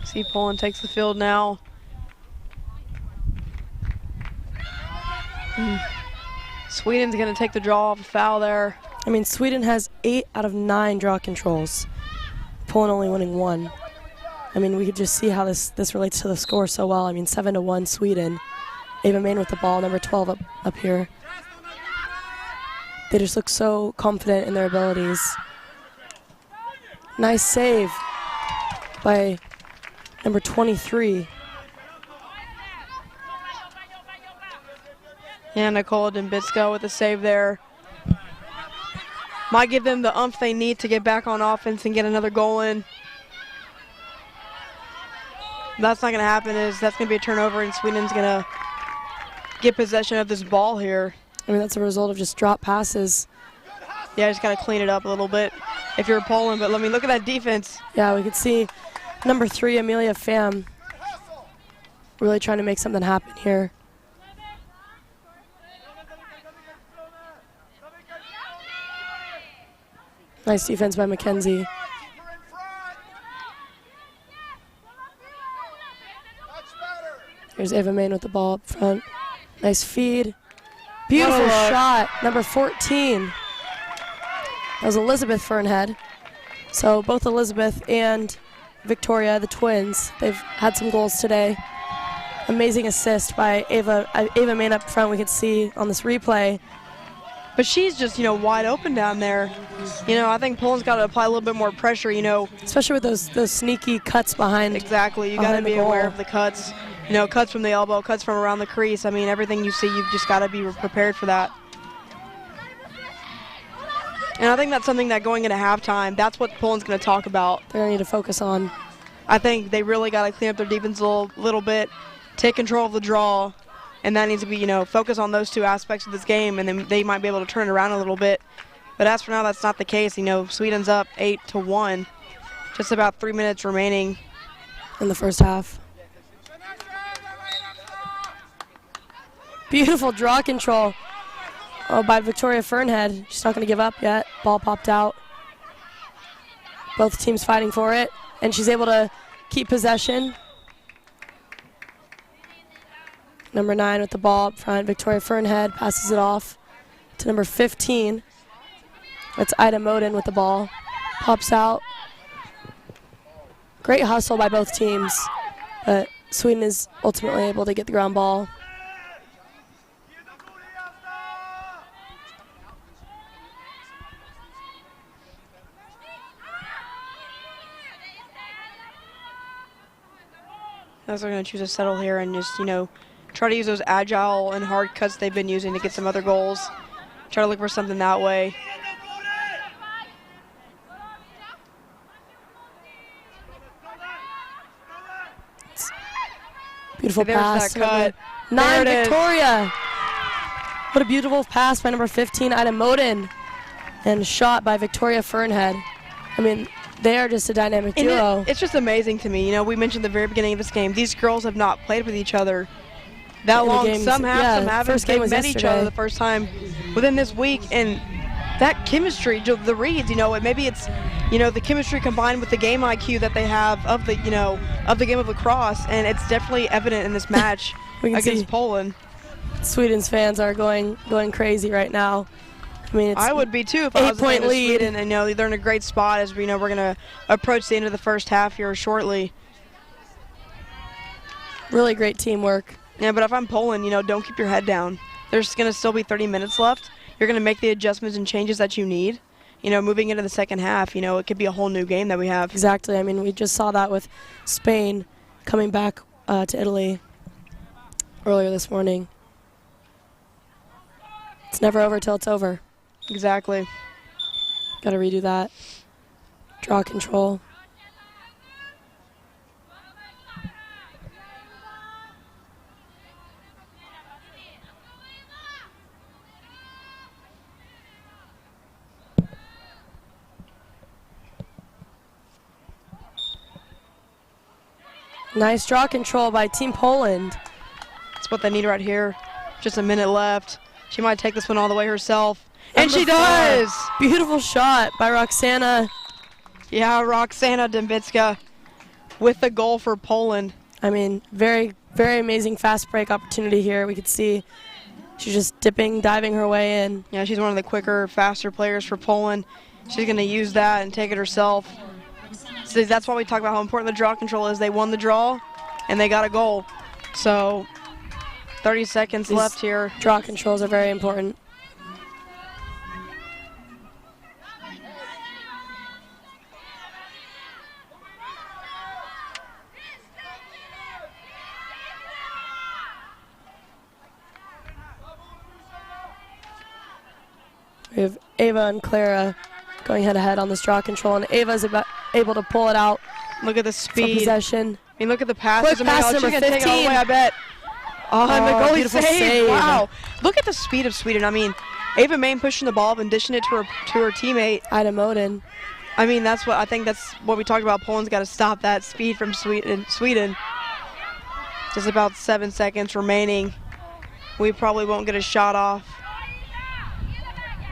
S4: See Poland takes the field now. Sweden's going to take the draw off a foul there.
S3: I mean, Sweden has 8 out of 9 draw controls. Poland only winning 1. I mean, we could just see how this relates to the score so well. I mean, 7-1 Sweden. Ava Main with the ball, number 12 up here. They just look so confident in their abilities. Nice save by number 23.
S4: Yeah, Nicole Dembitsko with a save there. Might give them the umph they need to get back on offense and get another goal in. That's not going to happen. That's going to be a turnover, and Sweden's going to get possession of this ball here.
S3: I mean, that's a result of just drop passes.
S4: Yeah, just got to clean it up a little bit if you're Poland. But look at that defense.
S3: Yeah, we could see number 3, Amelia Pham, really trying to make something happen here. Nice defense by Mackenzie. Here's Ava Main with the ball up front. Nice feed. Beautiful shot, number 14. That was Elizabeth Fernhead. So both Elizabeth and Victoria, the twins, they've had some goals today. Amazing assist by Ava Main up front, we could see on this replay.
S4: But she's just, wide open down there. I think Poland's got to apply a little bit more pressure,
S3: Especially with those sneaky cuts behind.
S4: Exactly. You got to be aware of the cuts. Cuts from the elbow, cuts from around the crease. I mean, everything you see, you've just got to be prepared for that. And I think that's something that going into halftime, that's what Poland's going to talk about.
S3: They're going to need to focus on.
S4: I think they really got to clean up their defense a little bit, take control of the draw, and that needs to be, focus on those 2 aspects of this game, and then they might be able to turn it around a little bit. But as for now, that's not the case. Sweden's up 8-1. Just about 3 minutes remaining
S3: in the first half. Beautiful draw control by Victoria Fernhead. She's not going to give up yet. Ball popped out. Both teams fighting for it, and she's able to keep possession. Number 9 with the ball up front. Victoria Fernhead passes it off to number 15. That's Ida Moden with the ball. Pops out. Great hustle by both teams, but Sweden is ultimately able to get the ground ball.
S4: They're going to choose to settle here and just, try to use those agile and hard cuts they've been using to get some other goals. Try to look for something that way.
S3: Beautiful
S4: There's
S3: pass.
S4: that cut.
S3: 9,
S4: There it is.
S3: Victoria. What a beautiful pass by number 15, Ida Moden. And shot by Victoria Fernhead. I mean, they are just a dynamic
S4: And
S3: duo.
S4: it's just amazing to me. We mentioned at the very beginning of this game, these girls have not played with each other that
S3: In the
S4: long.
S3: games,
S4: Some have,
S3: yeah,
S4: some haven't.
S3: first game
S4: They
S3: was
S4: met each
S3: yesterday.
S4: other the first time within this week, and that chemistry, the reads, maybe it's, the chemistry combined with the game IQ that they have of the, of the game of lacrosse, and it's definitely evident in this match
S3: We can
S4: against
S3: see
S4: Poland.
S3: Sweden's fans are going crazy right now. I mean, it's
S4: I would be too if I was a
S3: 8-point
S4: fan of
S3: lead.
S4: Sweden, and they're in a great spot as we're going to approach the end of the first half here shortly.
S3: really great teamwork.
S4: Yeah, but if I'm Poland, don't keep your head down. There's going to still be 30 minutes left. You're going to make the adjustments and changes that you need. Moving into the second half, it could be a whole new game that we have.
S3: Exactly. I mean, we just saw that with Spain coming back to Italy earlier this morning. It's never over till it's over.
S4: Exactly.
S3: Got to redo that. Draw control. Nice draw control by Team Poland.
S4: That's what they need right here. Just a minute left. She might take this one all the way herself. And
S3: Number
S4: she
S3: 4.
S4: does!
S3: Beautiful shot by Roxana.
S4: Yeah, Roxana Dębicka with the goal for Poland.
S3: I mean, very, very amazing fast break opportunity here. We could see she's just diving her way in.
S4: Yeah, she's one of the quicker, faster players for Poland. She's going to use that and take it herself. So that's why we talk about how important the draw control is. They won the draw, and they got a goal. So 30 seconds
S3: These
S4: left here.
S3: Draw controls are very important. We have Ava and Clara going head-to-head on this draw control, and Ava's able to pull it out
S4: Look at the
S3: for
S4: speed.
S3: possession.
S4: I mean, look at the passes.
S3: Quick pass
S4: she's
S3: number
S4: going to take it all the
S3: 15.
S4: way, I bet. Oh, and the
S3: Oh,
S4: goalie
S3: beautiful
S4: save.
S3: save.
S4: Wow. Look at the speed of Sweden. I mean, Ava Main pushing the ball up and dishing it to her teammate.
S3: Ida Moden.
S4: I mean, that's what we talked about. Poland's got to stop that speed from Sweden. Just about 7 seconds remaining. We probably won't get a shot off.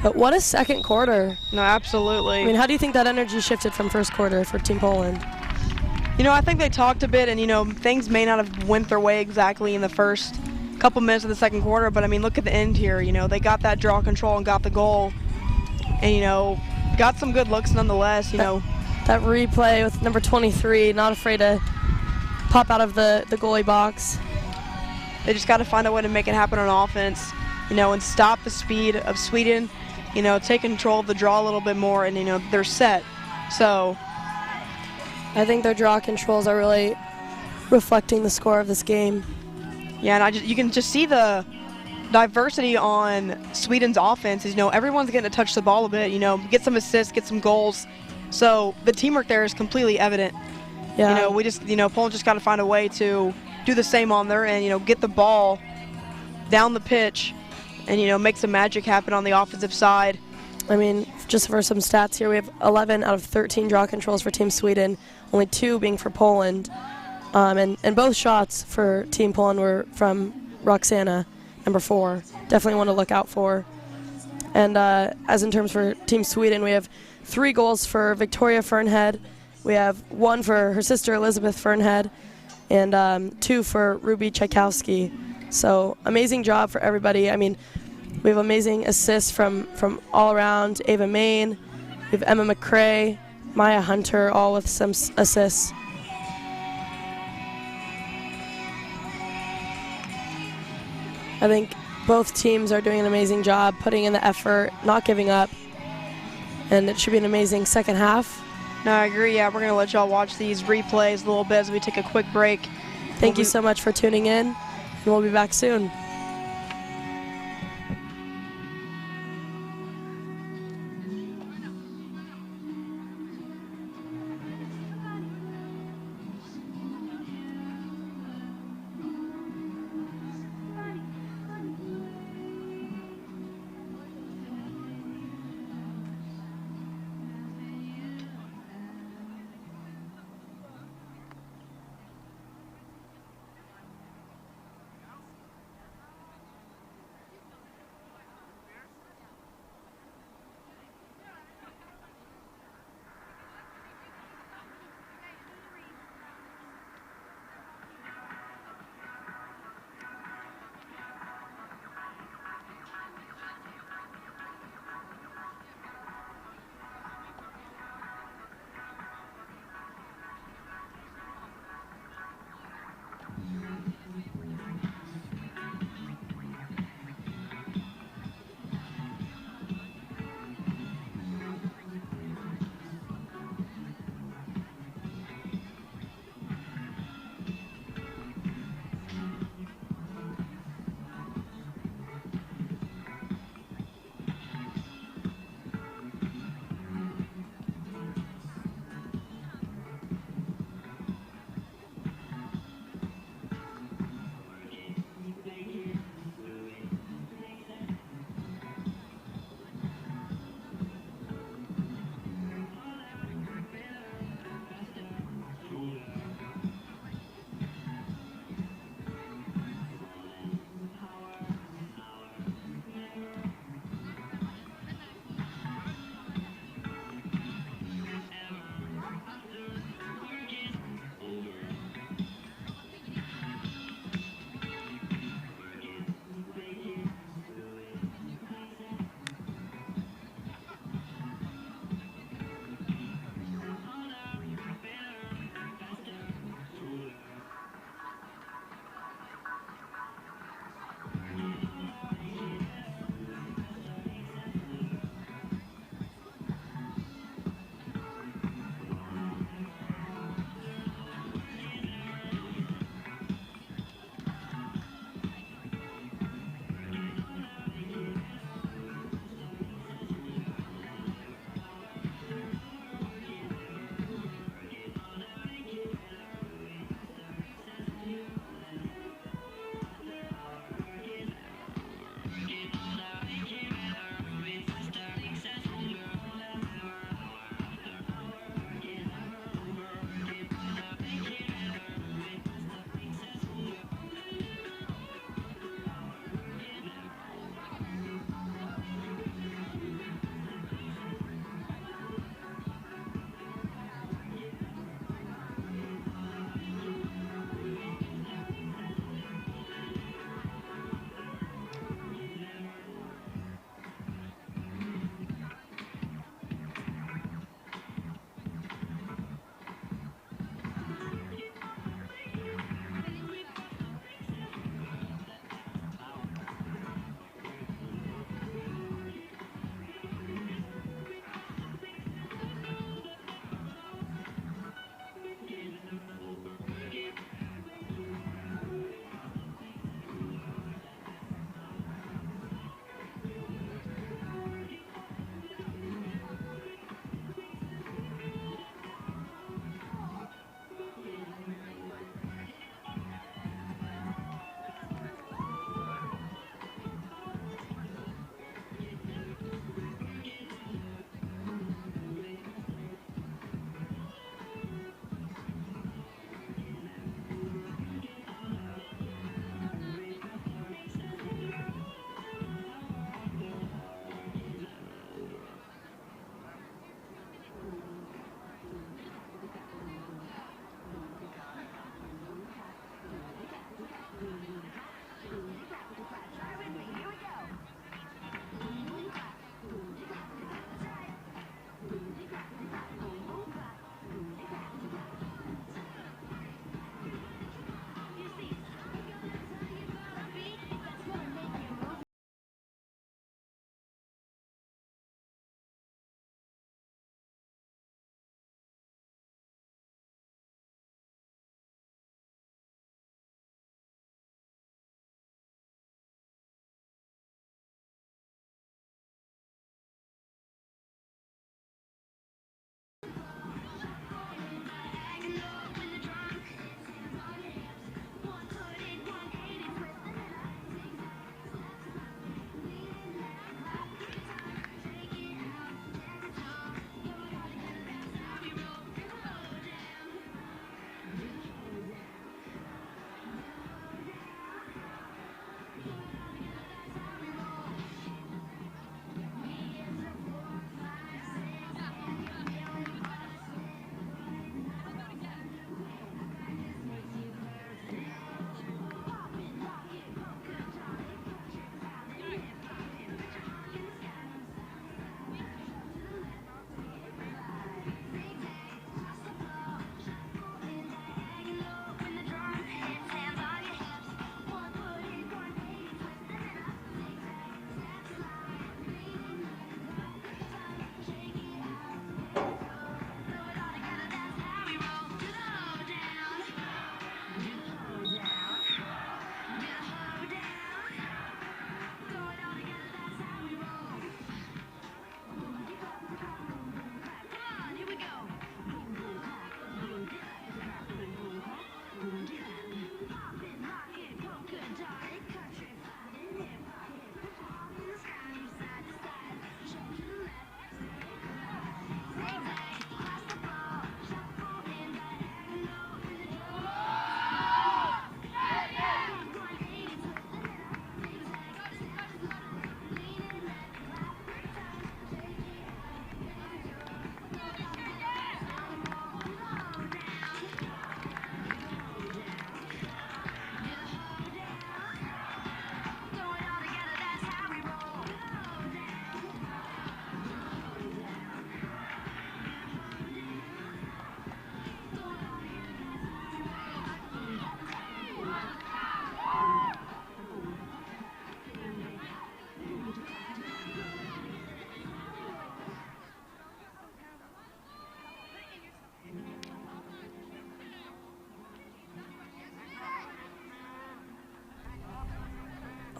S3: But what a second quarter.
S4: No, absolutely.
S3: I mean, how do you think that energy shifted from first quarter for Team Poland?
S4: I think they talked a bit, and, things may not have went their way exactly in the first couple minutes of the second quarter, but, I mean, look at the end here. They got that draw control and got the goal. And, got some good looks nonetheless,
S3: That replay with number 23, not afraid to pop out of the goalie box.
S4: They just got to find a way to make it happen on offense, and stop the speed of Sweden, take control of the draw a little bit more, and, they're set. So
S3: I think their draw controls are really reflecting the score of this game.
S4: yeah, and you can just see the diversity on Sweden's offense. Everyone's getting to touch the ball a bit, get some assists, get some goals. So the teamwork there is completely evident.
S3: Yeah.
S4: We just, Poland just got to find a way to do the same on their end, get the ball down the pitch and, make some magic happen on the offensive side.
S3: I mean, just for some stats here, we have 11 out of 13 draw controls for Team Sweden, only 2 being for Poland. And both shots for Team Poland were from Roxana, number 4. Definitely one to look out for. And as in terms for Team Sweden, we have 3 goals for Victoria Fernhead. We have 1 for her sister Elizabeth Fernhead, and 2 for Ruby Tchaikovsky. So amazing job for everybody. I mean, we have amazing assists from all around. Ava Main, we have Emma McCrae, Maya Hunter, all with some assists. I think both teams are doing an amazing job, putting in the effort, not giving up, and it should be an amazing second half.
S4: No, I agree. Yeah, we're going to let y'all watch these replays a little bit as we take a quick break.
S3: Thank you so much for tuning in, and we'll be back soon.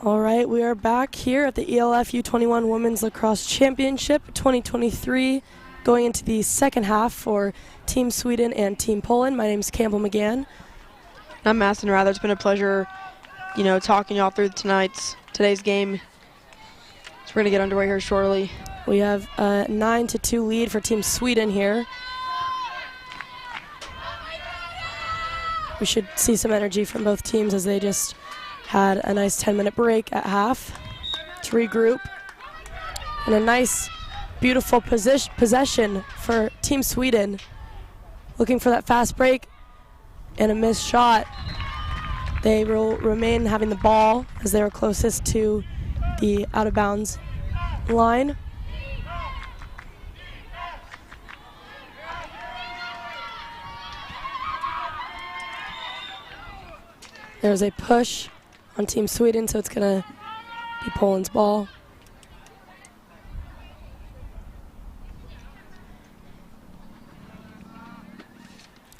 S3: All right, we are back here at the ELF U21 Women's Lacrosse Championship 2023, going into the second half for Team Sweden and Team Poland. My name is Campbell McGann.
S4: I'm Maston Rather. It's been a pleasure, talking y'all through today's game. So we're going to get underway here shortly.
S3: We have a 9-2 lead for Team Sweden here. We should see some energy from both teams as they just had a nice 10-minute break at half to regroup. And a nice, beautiful possession for Team Sweden. Looking for that fast break and a missed shot. They will remain having the ball as they were closest to the out-of-bounds line. There's a push on Team Sweden, so it's going to be Poland's ball.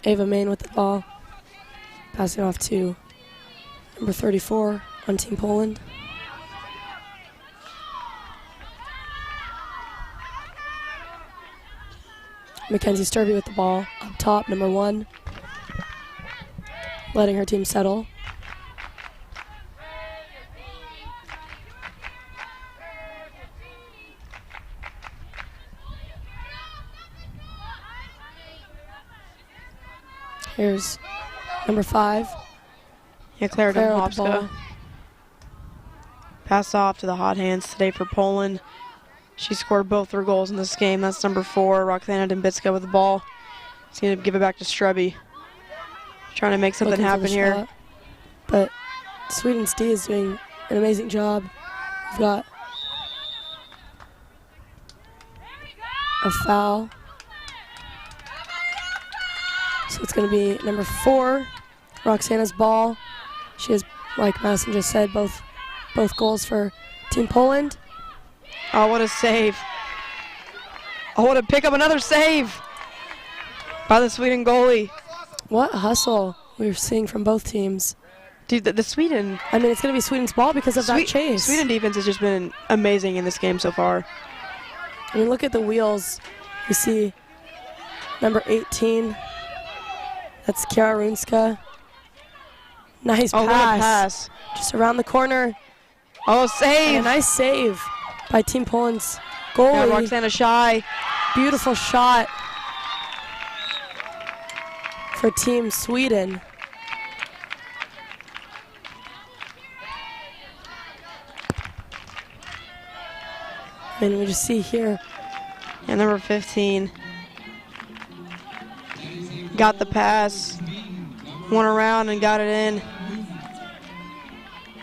S3: Ava Main with the ball, passing off to number 34 on Team Poland. Mackenzie Sturby with the ball up top, number 1, letting her team settle. Here's number 5.
S4: Yeah, Clara
S3: with the
S4: Domowska.
S3: ball.
S4: Pass off to the hot hands today for Poland. She scored both her goals in this game. That's number 4, Roxana Dembitska with the ball. She's going to give it back to Strubby. Trying to make something
S3: Looking for
S4: happen
S3: the
S4: here.
S3: shot. But Sweden's D is doing an amazing job. We've got a foul. So it's going to be number 4, Roxana's ball. She has, like Madison just said, both goals for Team Poland.
S4: Oh, what a save. Oh, what a pick up, another save by the Sweden goalie.
S3: What hustle we're seeing from both teams.
S4: Dude, the Sweden.
S3: I mean, it's going to be Sweden's ball because of that chase.
S4: Sweden defense has just been amazing in this game so far.
S3: I mean, look at the wheels. You see number 18. That's Kiara Runska. Nice pass.
S4: Oh, what a pass.
S3: Just around the corner.
S4: Oh, save.
S3: And a nice save by Team Poland's goalie.
S4: Yeah, Roxana Shy.
S3: Beautiful shot for Team Sweden. And we just see here.
S4: Yeah, number 15. Got the pass. Went around and got it in.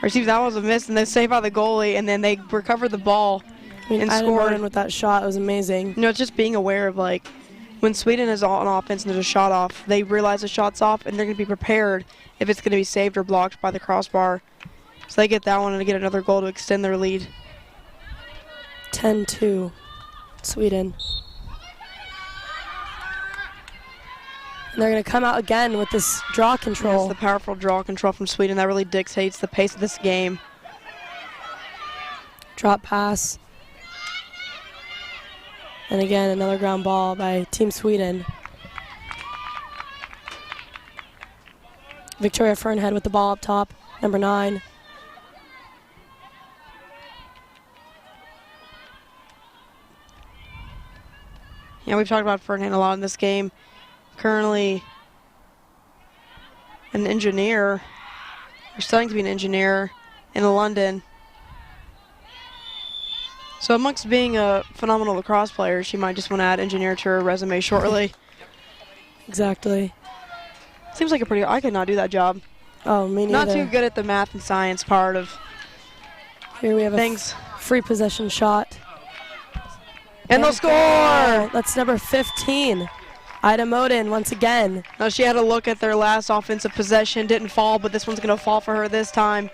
S4: Or see, that was a miss, and they saved by the goalie, and then they recovered the ball and scored.
S3: With that shot, it was amazing.
S4: It's just being aware of, like, when Sweden is on offense and there's a shot off, they realize the shot's off, and they're going to be prepared if it's going to be saved or blocked by the crossbar. So they get that one and get another goal to extend their lead.
S3: 10-2, Sweden. And they're going to come out again with this draw control.
S4: Yes, the powerful draw control from Sweden that really dictates the pace of this game.
S3: Drop pass. And again, another ground ball by Team Sweden. Victoria Fernhead with the ball up top, number 9.
S4: Yeah, we've talked about Fernand a lot in this game. Currently an engineer, or studying to be an engineer in London. So amongst being a phenomenal lacrosse player, she might just want to add engineer to her resume shortly.
S3: Exactly.
S4: Seems like I could not do that job.
S3: Oh, me neither.
S4: Not too good at the math and science part of
S3: Here we have
S4: things.
S3: a free possession shot.
S4: And they'll score!
S3: That's number 15. Ida Moden once again.
S4: Now she had a look at their last offensive possession, didn't fall, but this one's going to fall for her this time.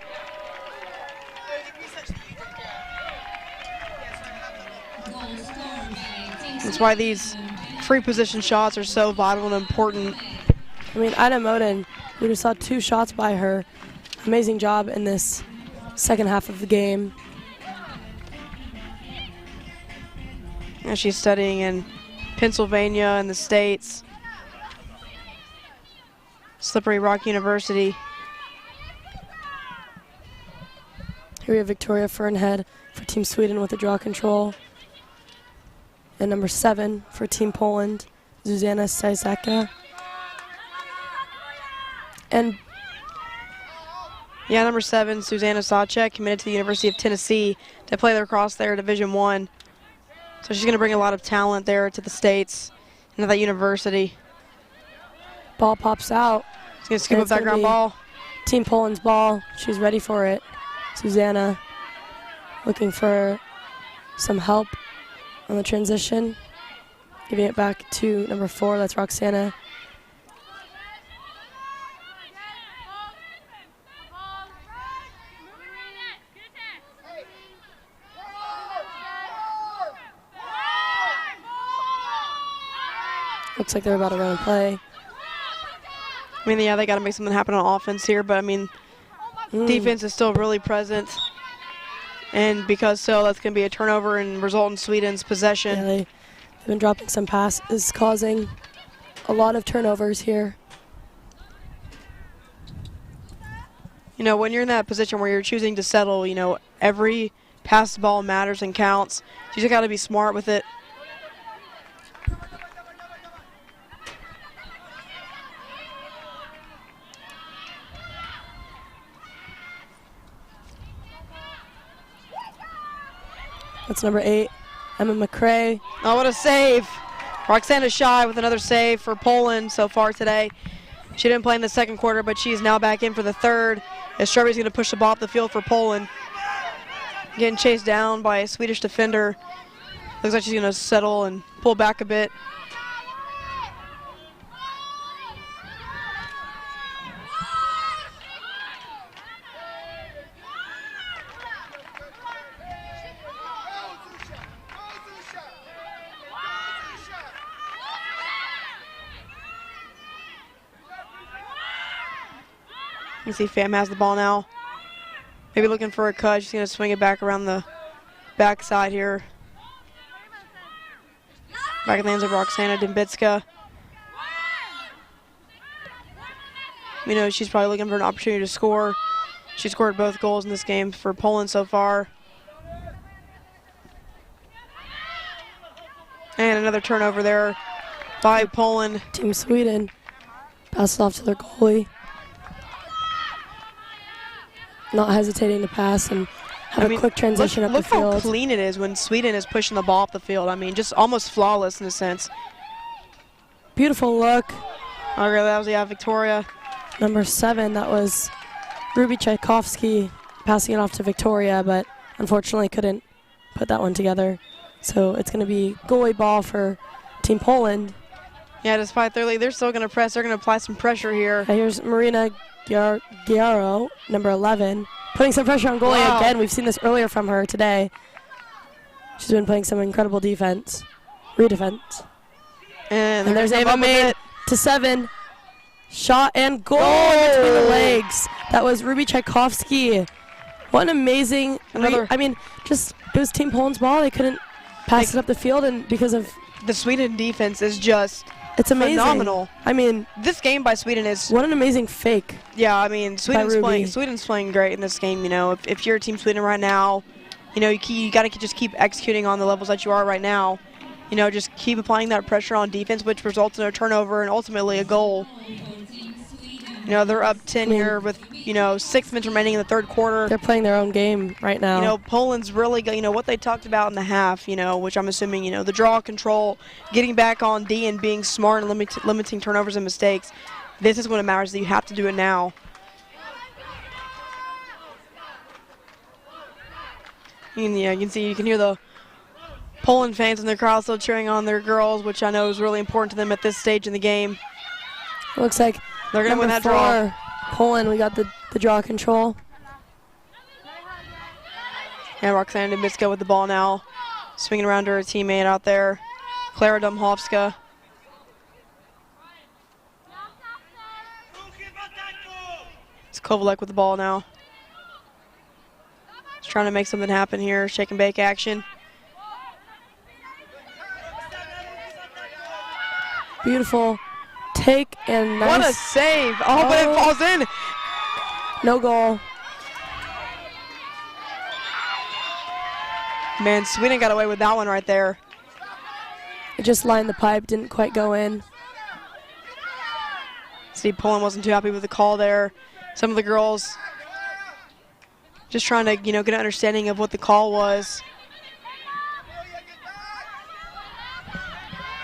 S4: That's why these free position shots are so vital and important.
S3: I mean, Ida Moden, we just saw 2 shots by her. Amazing job in this second half of the game.
S4: And she's studying in Pennsylvania in the States. Slippery Rock University.
S3: Here we have Victoria Fernhead for Team Sweden with the draw control. And number 7 for Team Poland, Zuzana Stajzaka. And
S4: yeah, number 7, Susanna Sacek, committed to the University of Tennessee to play across there, Division I. So she's going to bring a lot of talent there to the States and to that university.
S3: Ball pops out.
S4: She's going to scoop up that ground ball.
S3: Team Poland's ball. She's ready for it. Susanna looking for some help on the transition. Giving it back to number 4, that's Roxana. Looks like they're about to run and play.
S4: I mean, yeah, they got to make something happen on offense here, but I mean, defense is still really present. And because so, that's going to be a turnover and result in Sweden's possession.
S3: Yeah, they've been dropping some passes, causing a lot of turnovers here.
S4: You know, when you're in that position where you're choosing to settle, you know, every pass ball matters and counts. You just got to be smart with it.
S3: That's number 8, Emma McCrae.
S4: Oh, what a save. Roxana Shy with another save for Poland so far today. She didn't play in the second quarter, but she's now back in for the third. As Sherby's going to push the ball up the field for Poland. Getting chased down by a Swedish defender. Looks like she's going to settle and pull back a bit. You see Pham has the ball now. Maybe looking for a cut. She's going to swing it back around the backside here. Back in the hands of Roxana Dembitska. You know, she's probably looking for an opportunity to score. She scored both goals in this game for Poland so far. And another turnover there by Poland.
S3: Team Sweden passes off to their goalie. Not hesitating to pass and have a quick transition up the field.
S4: Look how clean it is when Sweden is pushing the ball up the field. I mean, just almost flawless in a sense.
S3: Beautiful look.
S4: Okay, that was, yeah, Victoria.
S3: Number 7, that was Ruby Tchaikovsky passing it off to Victoria, but unfortunately couldn't put that one together. So it's going to be goalie ball for Team Poland.
S4: Yeah, despite they're still going to press. They're going to apply some pressure here.
S3: Here's Marina Giaro, number 11, putting some pressure on goalie again. We've seen this earlier from her today. She's been playing some incredible defense, redefense.
S4: And
S3: there's Ava Maid to 7. Shot and goal between the legs. That was Ruby Tchaikovsky. What an amazing, I mean, just, it was Team Poland's ball. They couldn't pass it up the field, and because of
S4: the Sweden defense is just
S3: it's amazing.
S4: Phenomenal.
S3: I mean,
S4: this game by Sweden is
S3: what an amazing fake.
S4: Yeah, I mean, Sweden's playing great in this game. You know, if you're Team Sweden right now, you know, you got to just keep executing on the levels that you are right now. You know, just keep applying that pressure on defense, which results in a turnover and ultimately a goal. You know, they're up 10 here with, you know, 6 minutes remaining in the third quarter.
S3: They're playing their own game right now.
S4: You know, Poland's really, you know, what they talked about in the half, you know, which I'm assuming, you know, the draw control, getting back on D and being smart and limiting turnovers and mistakes. This is when it matters that you have to do it now. Yeah, you can hear the Poland fans in the crowd still cheering on their girls, which I know is really important to them at this stage in the game.
S3: It looks like
S4: they're going to win that draw.
S3: Poland, we got the draw control.
S4: Yeah, Roxana Dembitska with the ball now. Swinging around to her teammate out there, Klara Domhovska. It's Kovalek with the ball now. trying to make something happen here. Shake and bake action.
S3: Beautiful take and nice.
S4: What a save. Oh, but it falls in.
S3: No goal.
S4: Man, Sweden got away with that one right there.
S3: It just lined the pipe, didn't quite go in.
S4: See, Poland wasn't too happy with the call there. Some of the girls just trying to, get an understanding of what the call was.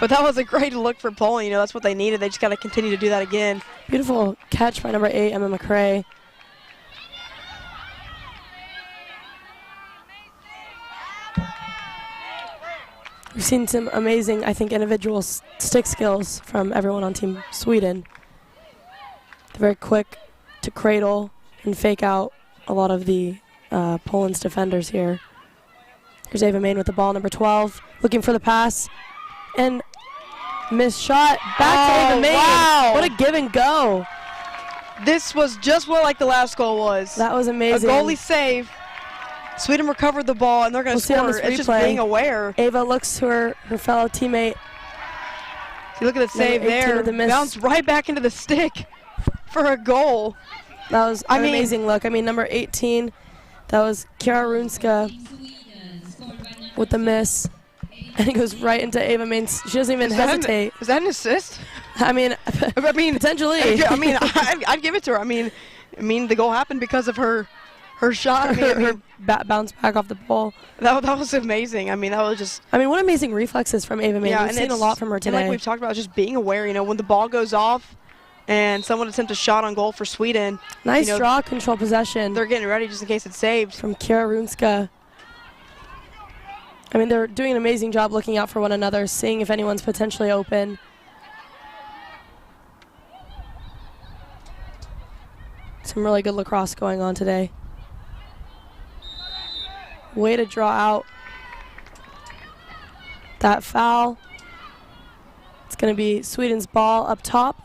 S4: But that was a great look for Poland. That's what they needed. They just got to continue to do that again.
S3: Beautiful catch by number 8, Emma McCrae. We've seen some amazing, I think, individual stick skills from everyone on Team Sweden. They're very quick to cradle and fake out a lot of the Poland's defenders here. Here's Ava Main with the ball, number 12, looking for the pass. And missed shot, back to Ava Main.
S4: Wow.
S3: What a give and go.
S4: This was just what like the last goal was.
S3: That was amazing.
S4: A goalie save. Sweden recovered the ball, and they're going to score. It's just being aware.
S3: Ava looks to her fellow teammate.
S4: See, look at the save there. Bounced right back into the stick for a goal.
S3: That was an amazing look. Number 18, that was Kiara Runska with the miss. And it goes right into Ava Main. She doesn't even hesitate.
S4: Is that an assist?
S3: Potentially.
S4: I'd give it to her. The goal happened because of her shot.
S3: Her bounce back off the ball.
S4: That was amazing. That was just.
S3: What amazing reflexes from Ava Main.
S4: Yeah,
S3: we've seen a lot from her today.
S4: And like we've talked about, just being aware. When the ball goes off, and someone attempts a shot on goal for Sweden.
S3: Nice draw, control possession.
S4: They're getting ready just in case it's saved.
S3: From Kiara Runska. They're doing an amazing job looking out for one another, seeing if anyone's potentially open. Some really good lacrosse going on today. Way to draw out that foul. It's going to be Sweden's ball up top.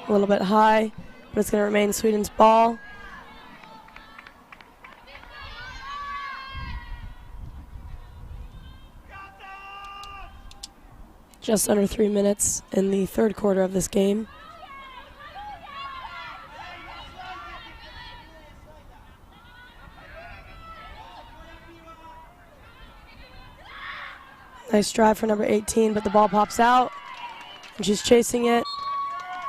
S3: A little bit high, but it's going to remain Sweden's ball. Just under 3 minutes in the third quarter of this game. Nice drive for number 18, but the ball pops out, and she's chasing it.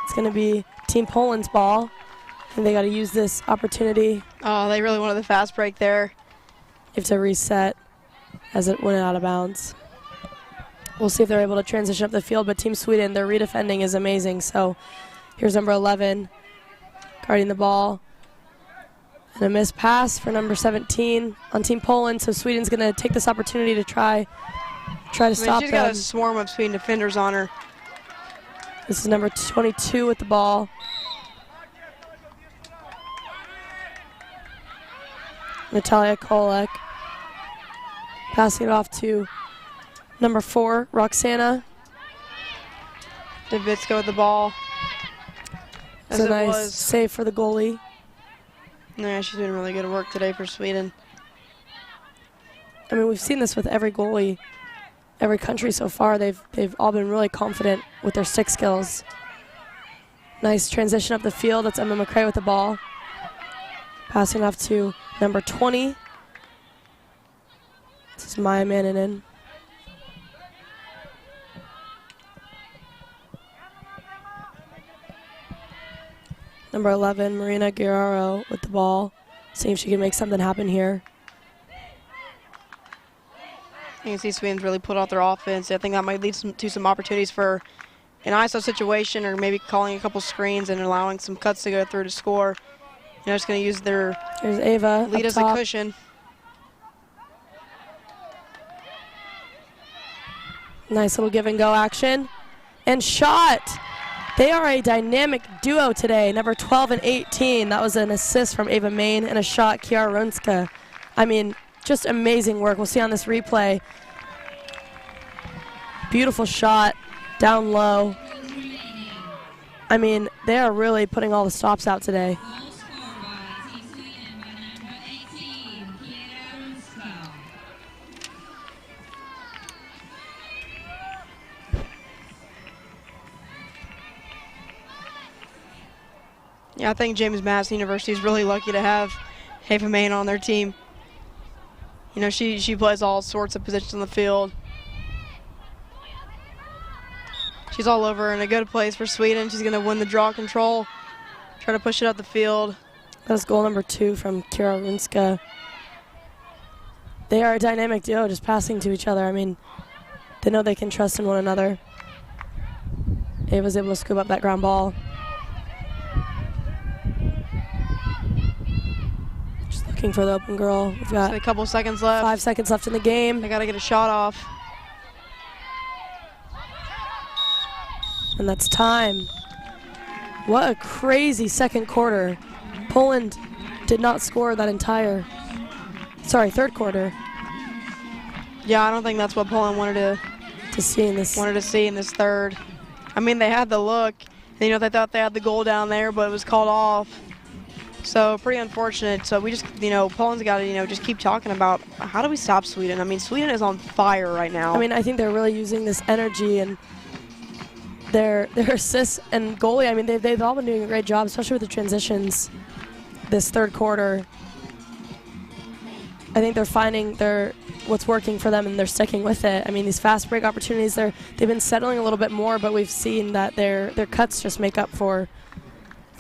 S3: It's going to be Team Poland's ball, and they got to use this opportunity.
S4: Oh, they really wanted the fast break there.
S3: You have to reset as it went out of bounds. We'll see if they're able to transition up the field, but Team Sweden, their redefending is amazing. So here's number 11 guarding the ball. And a missed pass for number 17 on Team Poland. So Sweden's going to take this opportunity to try to stop them.
S4: She's got a swarm of Sweden defenders on her.
S3: This is number 22 with the ball. Natalia Kolek passing it off to number 4, Roxana.
S4: Davitska with the ball.
S3: It's a nice save for the goalie.
S4: Yeah, she's doing really good work today for Sweden.
S3: We've seen this with every goalie, every country so far. They've all been really confident with their stick skills. Nice transition up the field. That's Emma McCrae with the ball. Passing off to number 20. This is Maya Maninen. Number 11, Marina Guerrero with the ball. Seeing if she can make something happen here.
S4: You can see Sweden's really put out their offense. I think that might lead to some opportunities for an ISO situation, or maybe calling a couple screens and allowing some cuts to go through to score. Just going to use their
S3: Here's Ava
S4: lead as a cushion.
S3: Nice little give and go action. And shot. They are a dynamic duo today, number 12 and 18. That was an assist from Ava Main and a shot, Kiara Runska. just amazing work. We'll see on this replay. Beautiful shot, down low. I mean, they are really putting all the stops out today.
S1: Goal scored by Team Sweden by number 18, Kira Ruska.
S4: Yeah, I think James Madison University is really lucky to have Ava Main on their team. You know, she plays all sorts of positions on the field. She's all over in a good place for Sweden. She's going to win the draw control, try to push it up the field.
S3: That's goal number 2 from Kira Runska. They are a dynamic duo, just passing to each other. I mean, they know they can trust in one another. Ava's able to scoop up that ground ball. Just looking for the open girl. We've got
S4: So a couple seconds left.
S3: 5 seconds left in the game.
S4: They got to get a shot off.
S3: And that's time. What a crazy second quarter. Poland did not score that entire, third quarter.
S4: Yeah, I don't think that's what Poland wanted
S3: to see in
S4: this third. I mean, they had the look. And, you know, they thought they had the goal down there, but it was called off. So pretty unfortunate. So we just, you know, Poland's got to, you know, just keep talking about how do we stop Sweden. I mean, Sweden is on fire right now.
S3: I mean, I think they're really using this energy and their assists and goalie. I mean, they've all been doing a great job, especially with the transitions this third quarter. I think they're finding what's working for them and they're sticking with it. I mean, these fast break opportunities, they've been settling a little bit more, but we've seen that their cuts just make up for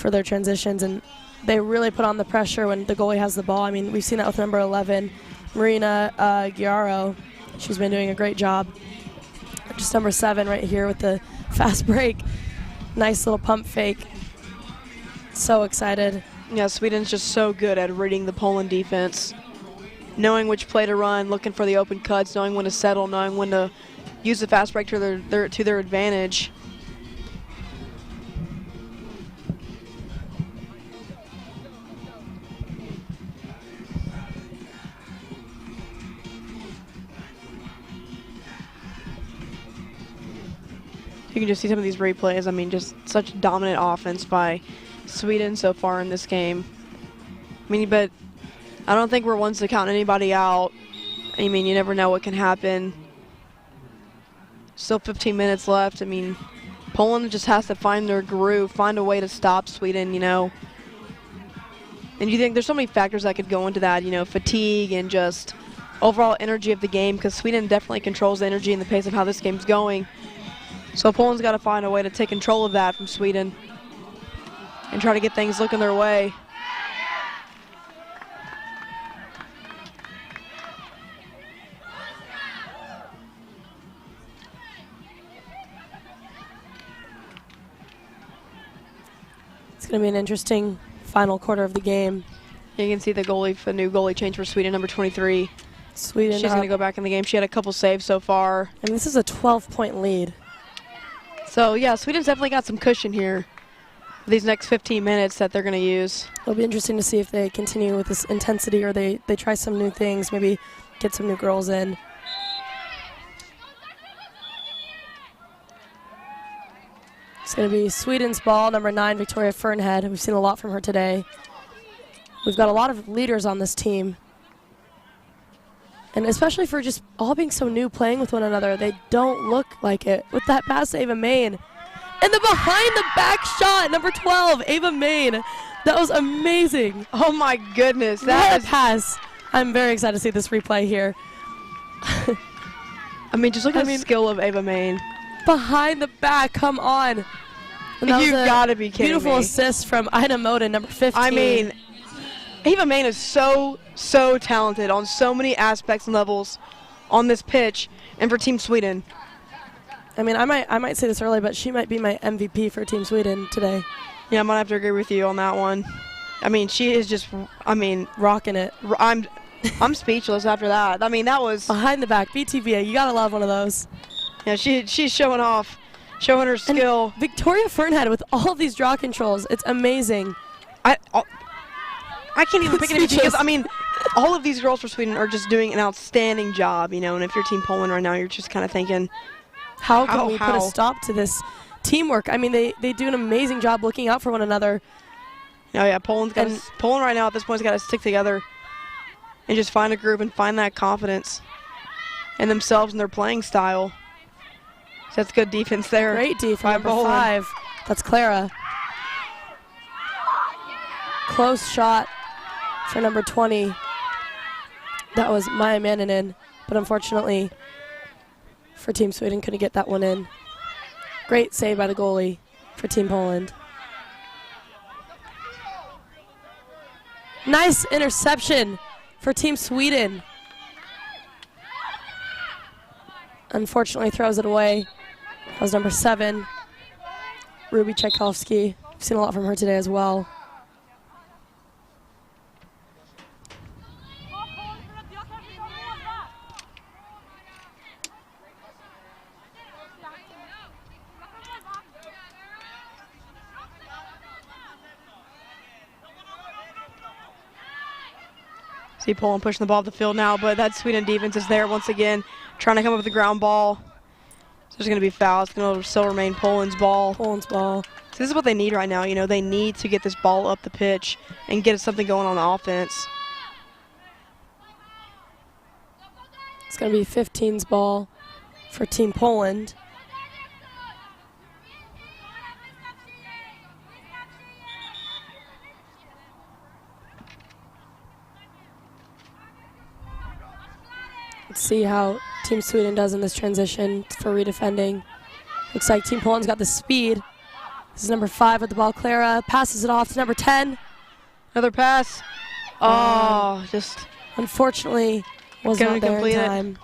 S3: their transitions, and they really put on the pressure when the goalie has the ball. I mean, we've seen that with number 11, Marina Giaro. She's been doing a great job. Just number 7 right here with the fast break. Nice little pump fake. So excited.
S4: Yeah, Sweden's just so good at reading the Poland defense. Knowing which play to run, looking for the open cuts, knowing when to settle, knowing when to use the fast break to their advantage. You can just see some of these replays. I mean, just such dominant offense by Sweden so far in this game. I mean, but I don't think we're ones to count anybody out. I mean, you never know what can happen. Still 15 minutes left. I mean, Poland just has to find their groove, find a way to stop Sweden, you know. And you think there's so many factors that could go into that, you know, fatigue and just overall energy of the game, because Sweden definitely controls the energy and the pace of how this game's going. So Poland's got to find a way to take control of that from Sweden and try to get things looking their way.
S3: It's going to be an interesting final quarter of the game.
S4: You can see the new goalie change for Sweden, number 23.
S3: Sweden.
S4: She's going to go back in the game. She had a couple saves so far.
S3: And this is a 12-point lead.
S4: So, yeah, Sweden's definitely got some cushion here. These next 15 minutes that they're going to use.
S3: It'll be interesting to see if they continue with this intensity or they try some new things, maybe get some new girls in. It's going to be Sweden's ball, number 9, Victoria Fernhead. We've seen a lot from her today. We've got a lot of leaders on this team. And especially for just all being so new, playing with one another, they don't look like it. With that pass, Ava Main. And the behind-the-back shot, number 12, Ava Main. That was amazing.
S4: Oh, my goodness.
S3: That pass. I'm very excited to see this replay here.
S4: I mean, just look at the skill of Ava Main.
S3: Behind the back, come on.
S4: You've got to be kidding
S3: beautiful
S4: me.
S3: assist from Ina Moden, number 15.
S4: I mean, Ava Main is so talented on so many aspects and levels on this pitch and for Team Sweden.
S3: I mean, I might say this early, but she might be my MVP for Team Sweden today.
S4: Yeah, I might have to agree with you on that one. I mean, she is just,
S3: rocking it.
S4: I'm speechless after that. I mean, that was
S3: behind the back, BTVA. You gotta love one of those.
S4: Yeah, she's showing off, showing her skill.
S3: And Victoria Fernhead with all of these draw controls. It's amazing.
S4: I can't even pick it because, I mean, all of these girls for Sweden are just doing an outstanding job, you know, and if you're Team Poland right now, you're just kind of thinking,
S3: How can we put a
S4: how?
S3: stop to this teamwork? I mean, they do an amazing job looking out for one another.
S4: Oh yeah, Poland right now at this point has got to stick together and just find a groove and find that confidence in themselves and their playing style. So that's good defense there.
S3: Great defense,
S4: by
S3: number
S4: Poland.
S3: 5. That's Clara. Close shot for number 20. That was Maya Manninen, but unfortunately for Team Sweden, couldn't get that one in. Great save by the goalie for Team Poland. Nice interception for Team Sweden. Unfortunately throws it away. That was number 7, Ruby Tchaikovsky. We've seen a lot from her today as well.
S4: See Poland pushing the ball up the field now, but that Sweden defense is there once again, trying to come up with the ground ball. So there's going to be fouls. It's going to still remain Poland's ball.
S3: Poland's ball.
S4: So this is what they need right now. You know, they need to get this ball up the pitch and get something going on offense.
S3: It's going to be 15's ball for Team Poland. Let's see how Team Sweden does in this transition for redefending. Looks like Team Poland's got the speed. This is number 5 with the ball. Clara passes it off to number 10.
S4: Another pass. Oh, just
S3: unfortunately was
S4: couldn't
S3: not there in
S4: complete it.
S3: time.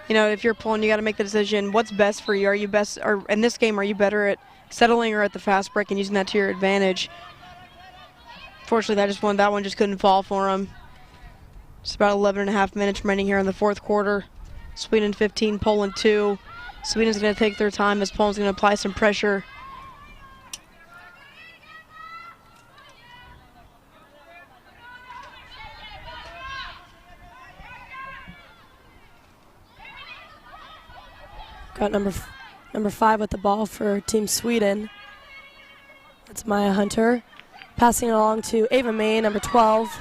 S4: You know, if you're Poland, you got to make the decision. What's best for you? Are you best, or in this game, are you better at settling or at the fast break and using that to your advantage? Fortunately, that one just couldn't fall for him. Just about 11.5 minutes remaining here in the fourth quarter. Sweden 15, Poland 2. Sweden's going to take their time as Poland's going to apply some pressure.
S3: Got number 5 with the ball for Team Sweden. That's Maya Hunter. Passing it along to Ava May, number 12.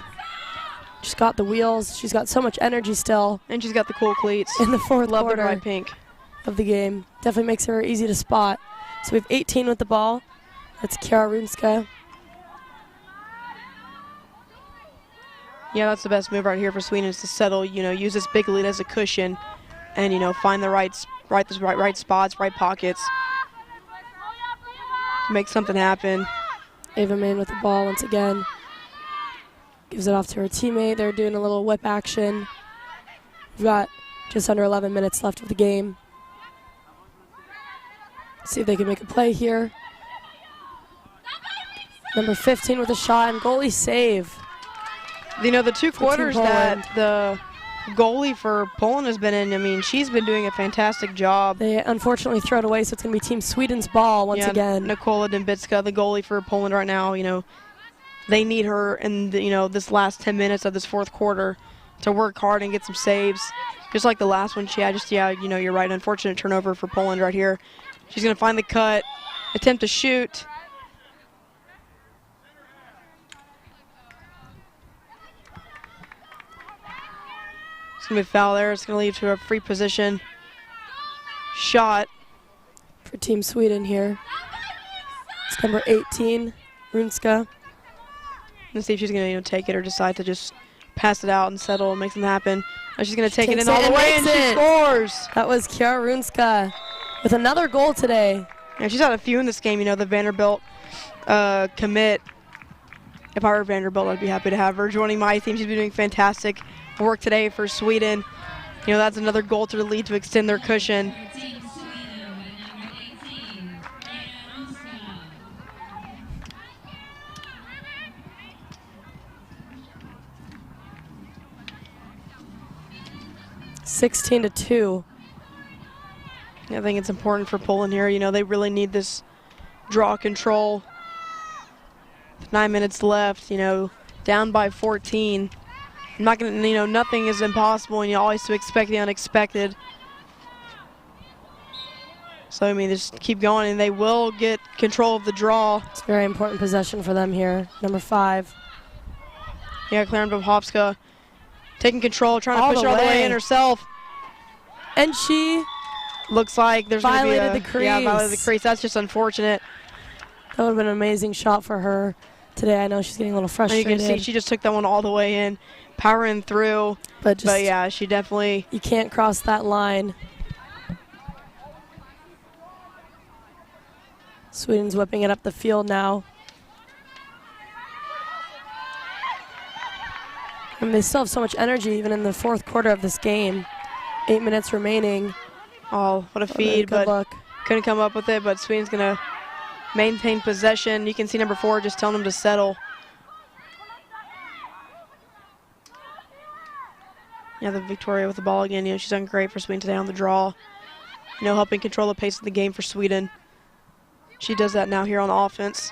S3: She's got the wheels. She's got so much energy still.
S4: And she's got the cool cleats.
S3: In the fourth
S4: Love the
S3: quarter
S4: bright pink
S3: of the game. Definitely makes her easy to spot. So we have 18 with the ball. That's Kiara Runska.
S4: Yeah, that's the best move right here for Sweden is to settle, you know, use this big lead as a cushion and, you know, find the right spots, right pockets to make something happen.
S3: Ava Main with the ball once again. Gives it off to her teammate. They're doing a little whip action. We've got just under 11 minutes left of the game. See if they can make a play here. Number 15 with a shot and goalie save.
S4: You know, the 2
S3: For
S4: quarters
S3: Team
S4: that the goalie for Poland has been in, I mean, she's been doing a fantastic job.
S3: They unfortunately throw it away, so it's going to be Team Sweden's ball once again.
S4: Nikola Dembitska, the goalie for Poland right now, you know, they need her in, you know, this last 10 minutes of this fourth quarter to work hard and get some saves. Just like the last one she had, you know, you're right, unfortunate turnover for Poland right here. She's going to find the cut, attempt to shoot. It's going to be a foul there. It's going to lead to a free position shot
S3: for Team Sweden here. It's number 18, Runska.
S4: Let's see if she's going to, you know, take it or decide to just pass it out and settle and make something happen. Now she's going to take it in all the way, and she scores.
S3: That was Kiara Runska with another goal today.
S4: Yeah, she's had a few in this game. You know, the Vanderbilt commit. If I were Vanderbilt, I'd be happy to have her joining my team. She's been doing fantastic work today for Sweden. You know, that's another goal to the lead to extend their cushion.
S1: Team Sweden with number 18, Ruska.
S3: 16-2.
S4: I think it's important for Poland here. You know, they really need this draw control. 9 minutes left, you know, down by 14. I'm not going to, you know, nothing is impossible, and you always have to expect the unexpected. So, I mean, just keep going, and they will get control of the draw.
S3: It's a very important possession for them here. Number 5.
S4: Yeah, Claire Bobhovska taking control, trying to
S3: All
S4: push
S3: the
S4: it all the way
S3: way.
S4: in herself.
S3: And she
S4: Looks like there's going to be
S3: violated the crease.
S4: Yeah, violated the crease. That's just unfortunate.
S3: That would have been an amazing shot for her today. I know she's getting a little
S4: And you
S3: frustrated.
S4: can see she just took that one all the way in, powering through.
S3: but
S4: Yeah, she definitely.
S3: you can't cross that line. Sweden's whipping it up the field now. And they still have so much energy even in the 4th quarter of this game. 8 minutes remaining.
S4: Oh, what a feed,
S3: Good
S4: but
S3: luck.
S4: couldn't come up with it. But Sweden's going to maintain possession. You can see number 4 just telling them to settle. Yeah, the Victoria with the ball again. You know, she's done great for Sweden today on the draw. You know, helping control the pace of the game for Sweden. She does that now here on offense.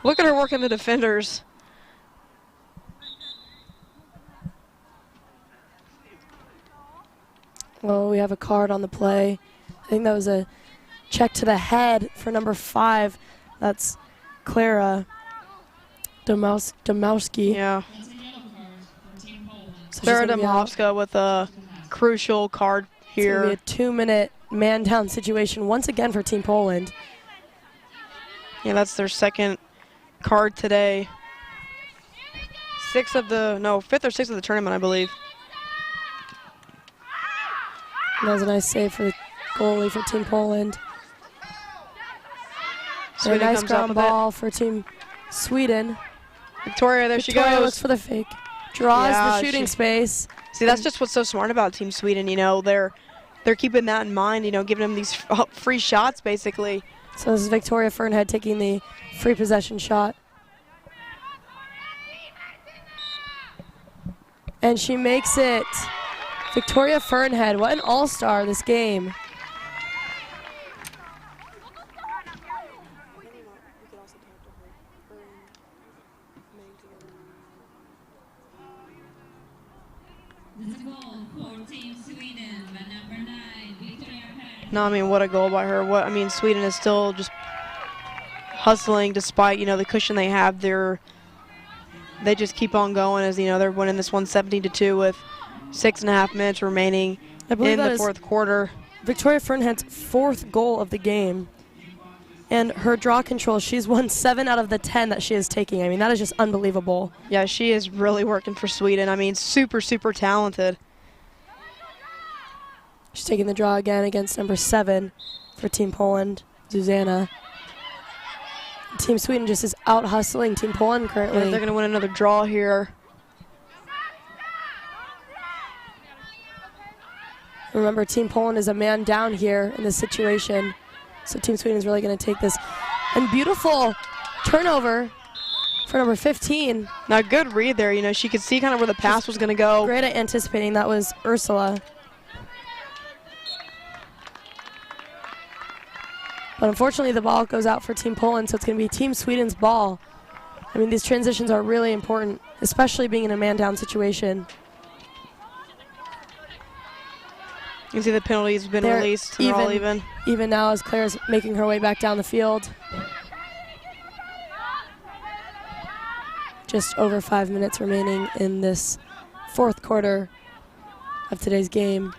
S4: Look at her working the defenders.
S3: Well, we have a card on the play. I think that was a check to the head for number 5. That's Clara Domowski.
S4: Yeah.
S1: That's a yellow card for Team Poland.
S3: So she's
S4: Clara
S3: gonna be out.
S4: Domowska with a crucial card
S3: It's gonna be
S4: here.
S3: a 2-minute man-down situation once again for Team Poland.
S4: Yeah, that's their second card today. 5th or 6th of the tournament, I believe.
S3: And that was a nice save for the goalie for Team Poland. And a
S4: Sweden
S3: nice
S4: comes up
S3: ground
S4: with
S3: ball for Team Sweden.
S4: Victoria, there
S3: Victoria
S4: she goes.
S3: looks for the fake. Draws
S4: Yeah,
S3: the shooting
S4: she-
S3: space.
S4: See, that's just what's so smart about Team Sweden. You know, they're keeping that in mind. You know, giving them these free shots basically.
S3: So this is Victoria Fernhead taking the free possession shot. And she makes it. Victoria Fernhead, what an all-star this game.
S1: That's a goal for Team Sweden by number 9, Victoria Perez.
S4: No, I mean, what a goal by her. Sweden is still just hustling despite, you know, the cushion they have. They just keep on going as, you know, they're winning this one 17-2 with 6.5 minutes remaining
S3: I believe
S4: in
S3: that
S4: the
S3: is
S4: 4th quarter.
S3: Victoria Fernhead's 4th goal of the game. And her draw control, she's won 7 out of the 10 that she is taking. I mean, that is just unbelievable.
S4: Yeah, she is really working for Sweden. I mean, super, super talented.
S3: She's taking the draw again against number 7 for Team Poland, Zuzana. Team Sweden just is out hustling Team Poland currently.
S4: Yeah, they're going to win another draw here.
S3: Remember, Team Poland is a man down here in this situation. So Team Sweden is really going to take this. And beautiful turnover for number 15.
S4: Now, good read there. You know, she could see kind of where the pass was going to go.
S3: Great at anticipating. That was Ursula. But unfortunately, the ball goes out for Team Poland, so it's going to be Team Sweden's ball. I mean, these transitions are really important, especially being in a man-down situation.
S4: You can see the penalties have been
S3: They're
S4: released. They're all even.
S3: Even now as Claire's making her way back down the field. Just over 5 minutes remaining in this 4th quarter of today's game.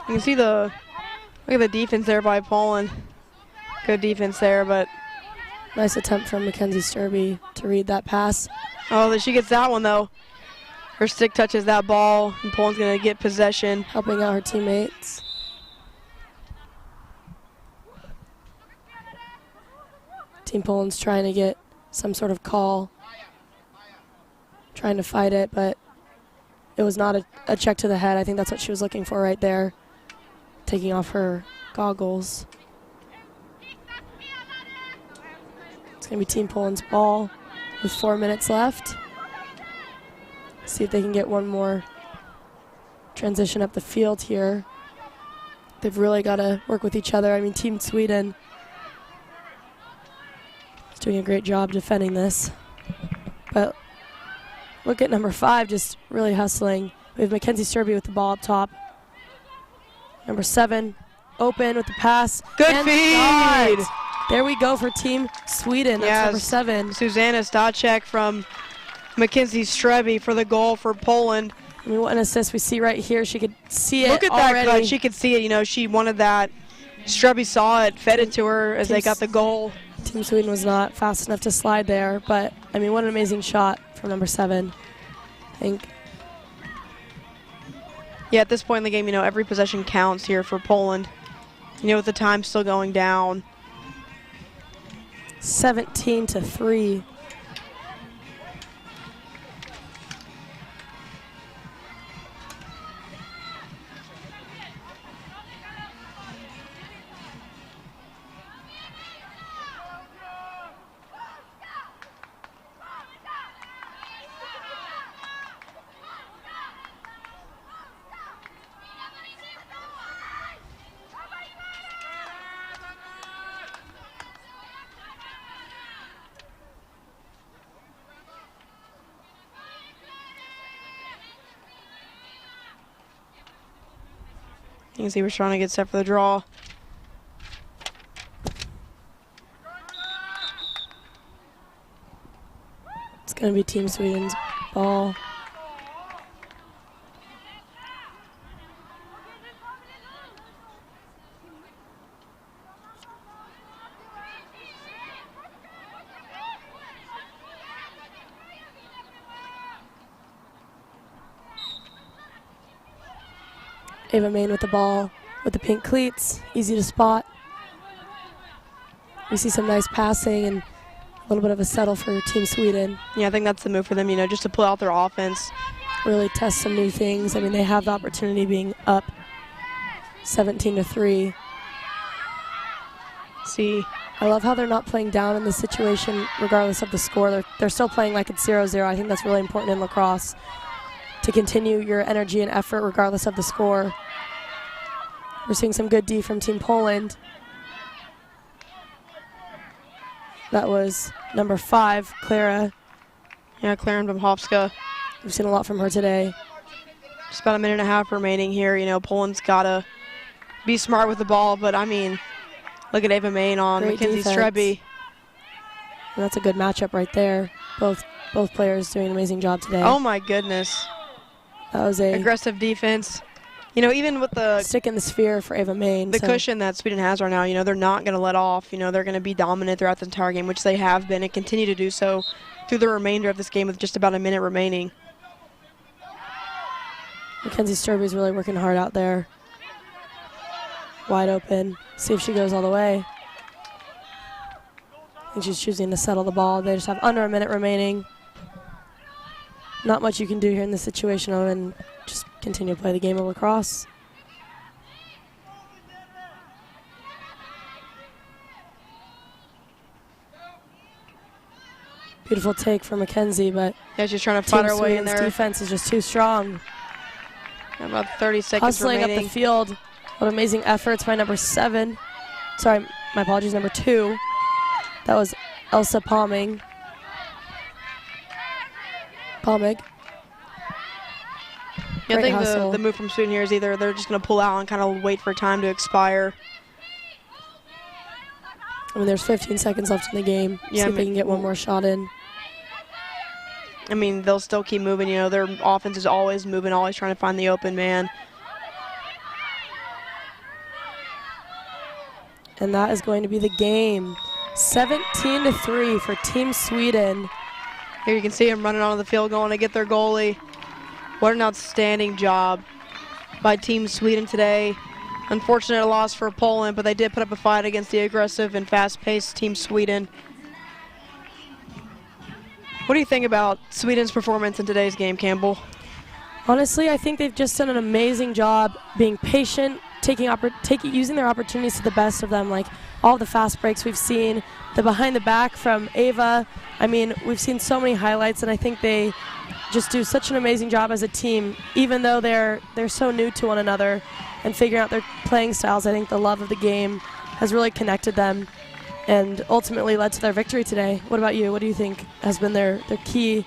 S4: You can see look at the defense there by Poland. Good defense there, but
S3: Nice attempt from Mackenzie Sturby to read that pass.
S4: oh, she gets that one though. Her stick touches that ball, and Poland's gonna get possession.
S3: Helping out her teammates. Team Poland's trying to get some sort of call. trying to fight it, but it was not a check to the head. I think that's what she was looking for right there, taking off her goggles. It's going to be Team Poland's ball with 4 minutes left. See if they can get one more transition up the field here. They've really got to work with each other. I mean, Team Sweden is doing a great job defending this. But look at number 5, just really hustling. We have Mackenzie Sturby with the ball up top. Number 7, open with the pass.
S4: Good
S3: and
S4: feed!
S3: shot. There we go for Team Sweden. That's number 7.
S4: Susanna Stacek from Mackenzie Streby for the goal for Poland.
S3: I mean, what an assist we see right here. She could see it
S4: Look at
S3: already.
S4: that cut. She could see it. You know, she wanted that. Streby saw it, fed it to her as they got the goal.
S3: Team Sweden was not fast enough to slide there, but, I mean, what an amazing shot from number 7. I think.
S4: Yeah, at this point in the game, you know, every possession counts here for Poland. You know, with the time still going down.
S3: 17-3.
S4: You can see we're trying to get set for the draw.
S3: It's going to be Team Sweden's ball. Ava Main with the ball, with the pink cleats, easy to spot. We see some nice passing and a little bit of a settle for Team Sweden.
S4: Yeah, I think that's the move for them, you know, just to pull out their offense.
S3: Really test some new things. I mean, they have the opportunity being up 17-3.
S4: See,
S3: I love how they're not playing down in this situation regardless of the score. They're still playing like it's 0-0. I think that's really important in lacrosse, to continue your energy and effort regardless of the score. We're seeing some good D from Team Poland. That was number 5, Clara.
S4: Yeah, Clara Bumhofska.
S3: We've seen a lot from her today.
S4: Just about a minute and a half remaining here. You know, Poland's got to be smart with the ball, but I mean, look at Ava Main on
S3: Great
S4: Mackenzie
S3: defense.
S4: Streby.
S3: And that's a good matchup right there. Both players doing an amazing job today.
S4: Oh my goodness.
S3: That was a
S4: Aggressive defense. You know, even with the
S3: stick in the sphere for Ava Main.
S4: cushion that Sweden has right now, you know, they're not going to let off. You know, they're going to be dominant throughout the entire game, which they have been and continue to do so through the remainder of this game with just about a minute remaining.
S3: Mackenzie Sturby's really working hard out there. Wide open. See if she goes all the way. I think she's choosing to settle the ball. They just have under a minute remaining. Not much you can do here in this situation other than just continue to play the game of lacrosse. Beautiful take for Mackenzie, but
S4: Yeah, she's trying to fight her way in
S3: Sweden's
S4: there.
S3: defense is just too strong.
S4: About 30 seconds
S3: Hustling
S4: remaining.
S3: up the field. What amazing efforts by number 7. Sorry, my apologies, number 2. That was Elsa Palmig.
S4: Yeah, I
S3: Great
S4: think
S3: hustle.
S4: the move from Sweden here is either they're just going to pull out and kind of wait for time to expire.
S3: I mean, there's 15 seconds left in the game.
S4: Yeah,
S3: See if
S4: I
S3: they
S4: mean,
S3: can get one more shot in.
S4: I mean, they'll still keep moving. You know, their offense is always moving, always trying to find the open man.
S3: And that is going to be the game. 17-3 for Team Sweden.
S4: Here you can see them running onto the field going to get their goalie. What an outstanding job by Team Sweden today. Unfortunate loss for Poland, but they did put up a fight against the aggressive and fast-paced Team Sweden. What do you think about Sweden's performance in today's game, Campbell?
S3: Honestly, I think they've just done an amazing job being patient, using their opportunities to the best of them, like all the fast breaks we've seen, the behind the back from Ava. I mean, we've seen so many highlights, and I think they just do such an amazing job as a team, even though they're so new to one another and figuring out their playing styles. I think the love of the game has really connected them and ultimately led to their victory today. What about you? What do you think has been their key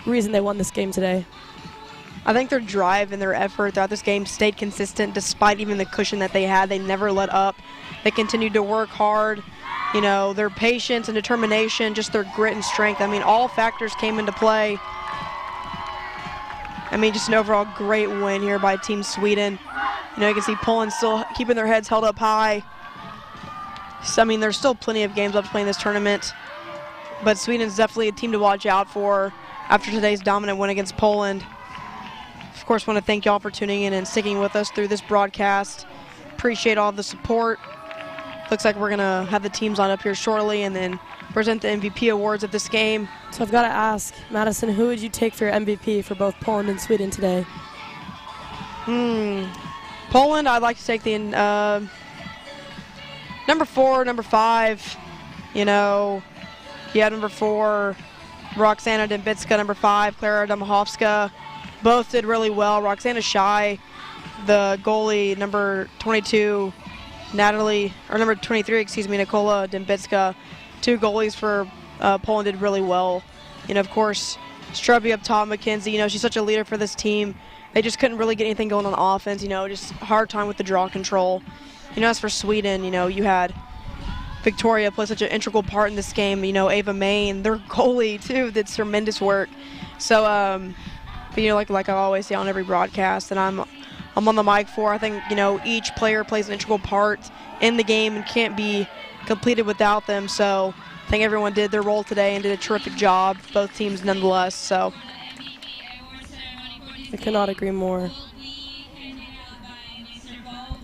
S3: reason they won this game today?
S4: I think their drive and their effort throughout this game stayed consistent despite even the cushion that they had. They never let up. They continued to work hard. You know, their patience and determination, just their grit and strength. I mean, all factors came into play. I mean, just an overall great win here by Team Sweden. You know, you can see Poland still keeping their heads held up high. So, I mean, there's still plenty of games left to play in this tournament. But Sweden's definitely a team to watch out for after today's dominant win against Poland. Of course, want to thank y'all for tuning in and sticking with us through this broadcast. Appreciate all the support. Looks like we're going to have the teams on up here shortly and then present the MVP awards of this game.
S3: So I've got to ask, Madison, who would you take for your MVP for both Poland and Sweden today?
S4: Poland, I'd like to take the number 4, number 5. You know, you have number 4, Roxana Dębicka, number 5, Klara Domachowska. Both did really well. Roxana Shy, the goalie, number 22, number 23, Nikola Dębicka. 2 goalies for Poland did really well. You know, of course, Strubby up top, McKenzie, you know, she's such a leader for this team. They just couldn't really get anything going on offense, you know, just hard time with the draw control. You know, as for Sweden, you know, you had Victoria play such an integral part in this game. You know, Ava Main, their goalie, too, did tremendous work. So, but, you know, like I always say on every broadcast, and I'm on the mic for, I think, you know, each player plays an integral part in the game and can't be completed without them. So I think everyone did their role today and did a terrific job, both teams nonetheless. So
S3: I cannot agree more.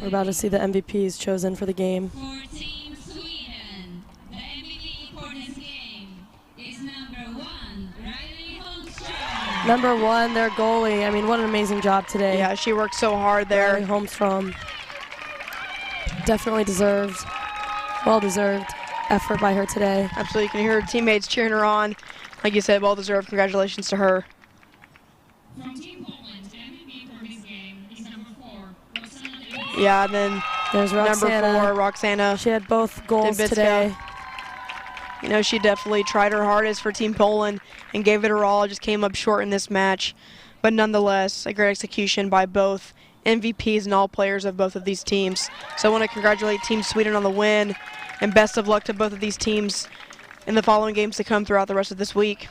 S3: We're about to see the MVPs chosen for the game.
S1: For Team Sweden, the MVP for this game is number 1, Riley Holmstrom.
S3: Number 1, their goalie. I mean, what an amazing job today.
S4: yeah, she worked so hard there.
S3: Riley Holmstrom. Definitely deserved, well-deserved effort by her today.
S4: Absolutely, you can hear her teammates cheering her on. Like you said, well-deserved. Congratulations to her.
S1: From Team Poland, the MVP for this game is number 4, Roxana Dębicka.
S4: Yeah, and then
S3: There's Roxana.
S4: number 4, Roxana.
S3: She had both goals
S4: Dębicka.
S3: today.
S4: You know, she definitely tried her hardest for Team Poland and gave it her all, just came up short in this match. But nonetheless, a great execution by both MVPs and all players of both of these teams. So I want to congratulate Team Sweden on the win, and best of luck to both of these teams in the following games to come throughout the rest of this week.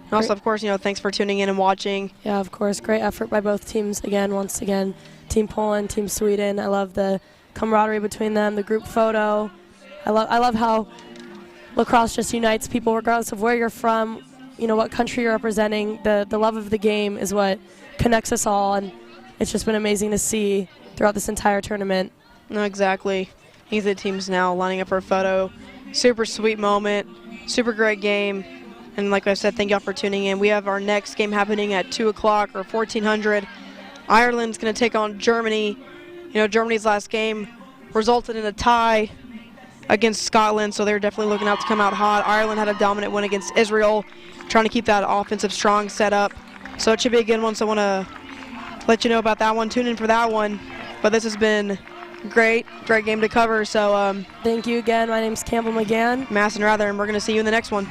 S4: And also, of course, you know, thanks for tuning in and watching.
S3: Yeah, of course. Great effort by both teams. Once again, Team Poland, Team Sweden. I love the camaraderie between them, the group photo. I love how lacrosse just unites people regardless of where you're from, you know, what country you're representing. The love of the game is what connects us all, and it's just been amazing to see throughout this entire tournament.
S4: No, exactly. These are the teams now lining up for a photo. Super sweet moment, super great game. And like I said, thank y'all for tuning in. We have our next game happening at 2 o'clock or 1400. Ireland's going to take on Germany. You know, Germany's last game resulted in a tie against Scotland, so they're definitely looking out to come out hot. Ireland had a dominant win against Israel, trying to keep that offensive strong setup. So it should be a good one, so I want to let you know about that one. Tune in for that one. But this has been great game to cover. So
S3: Thank you again. My name's Campbell McGann.
S4: Masson Rather, and we're going to see you in the next one.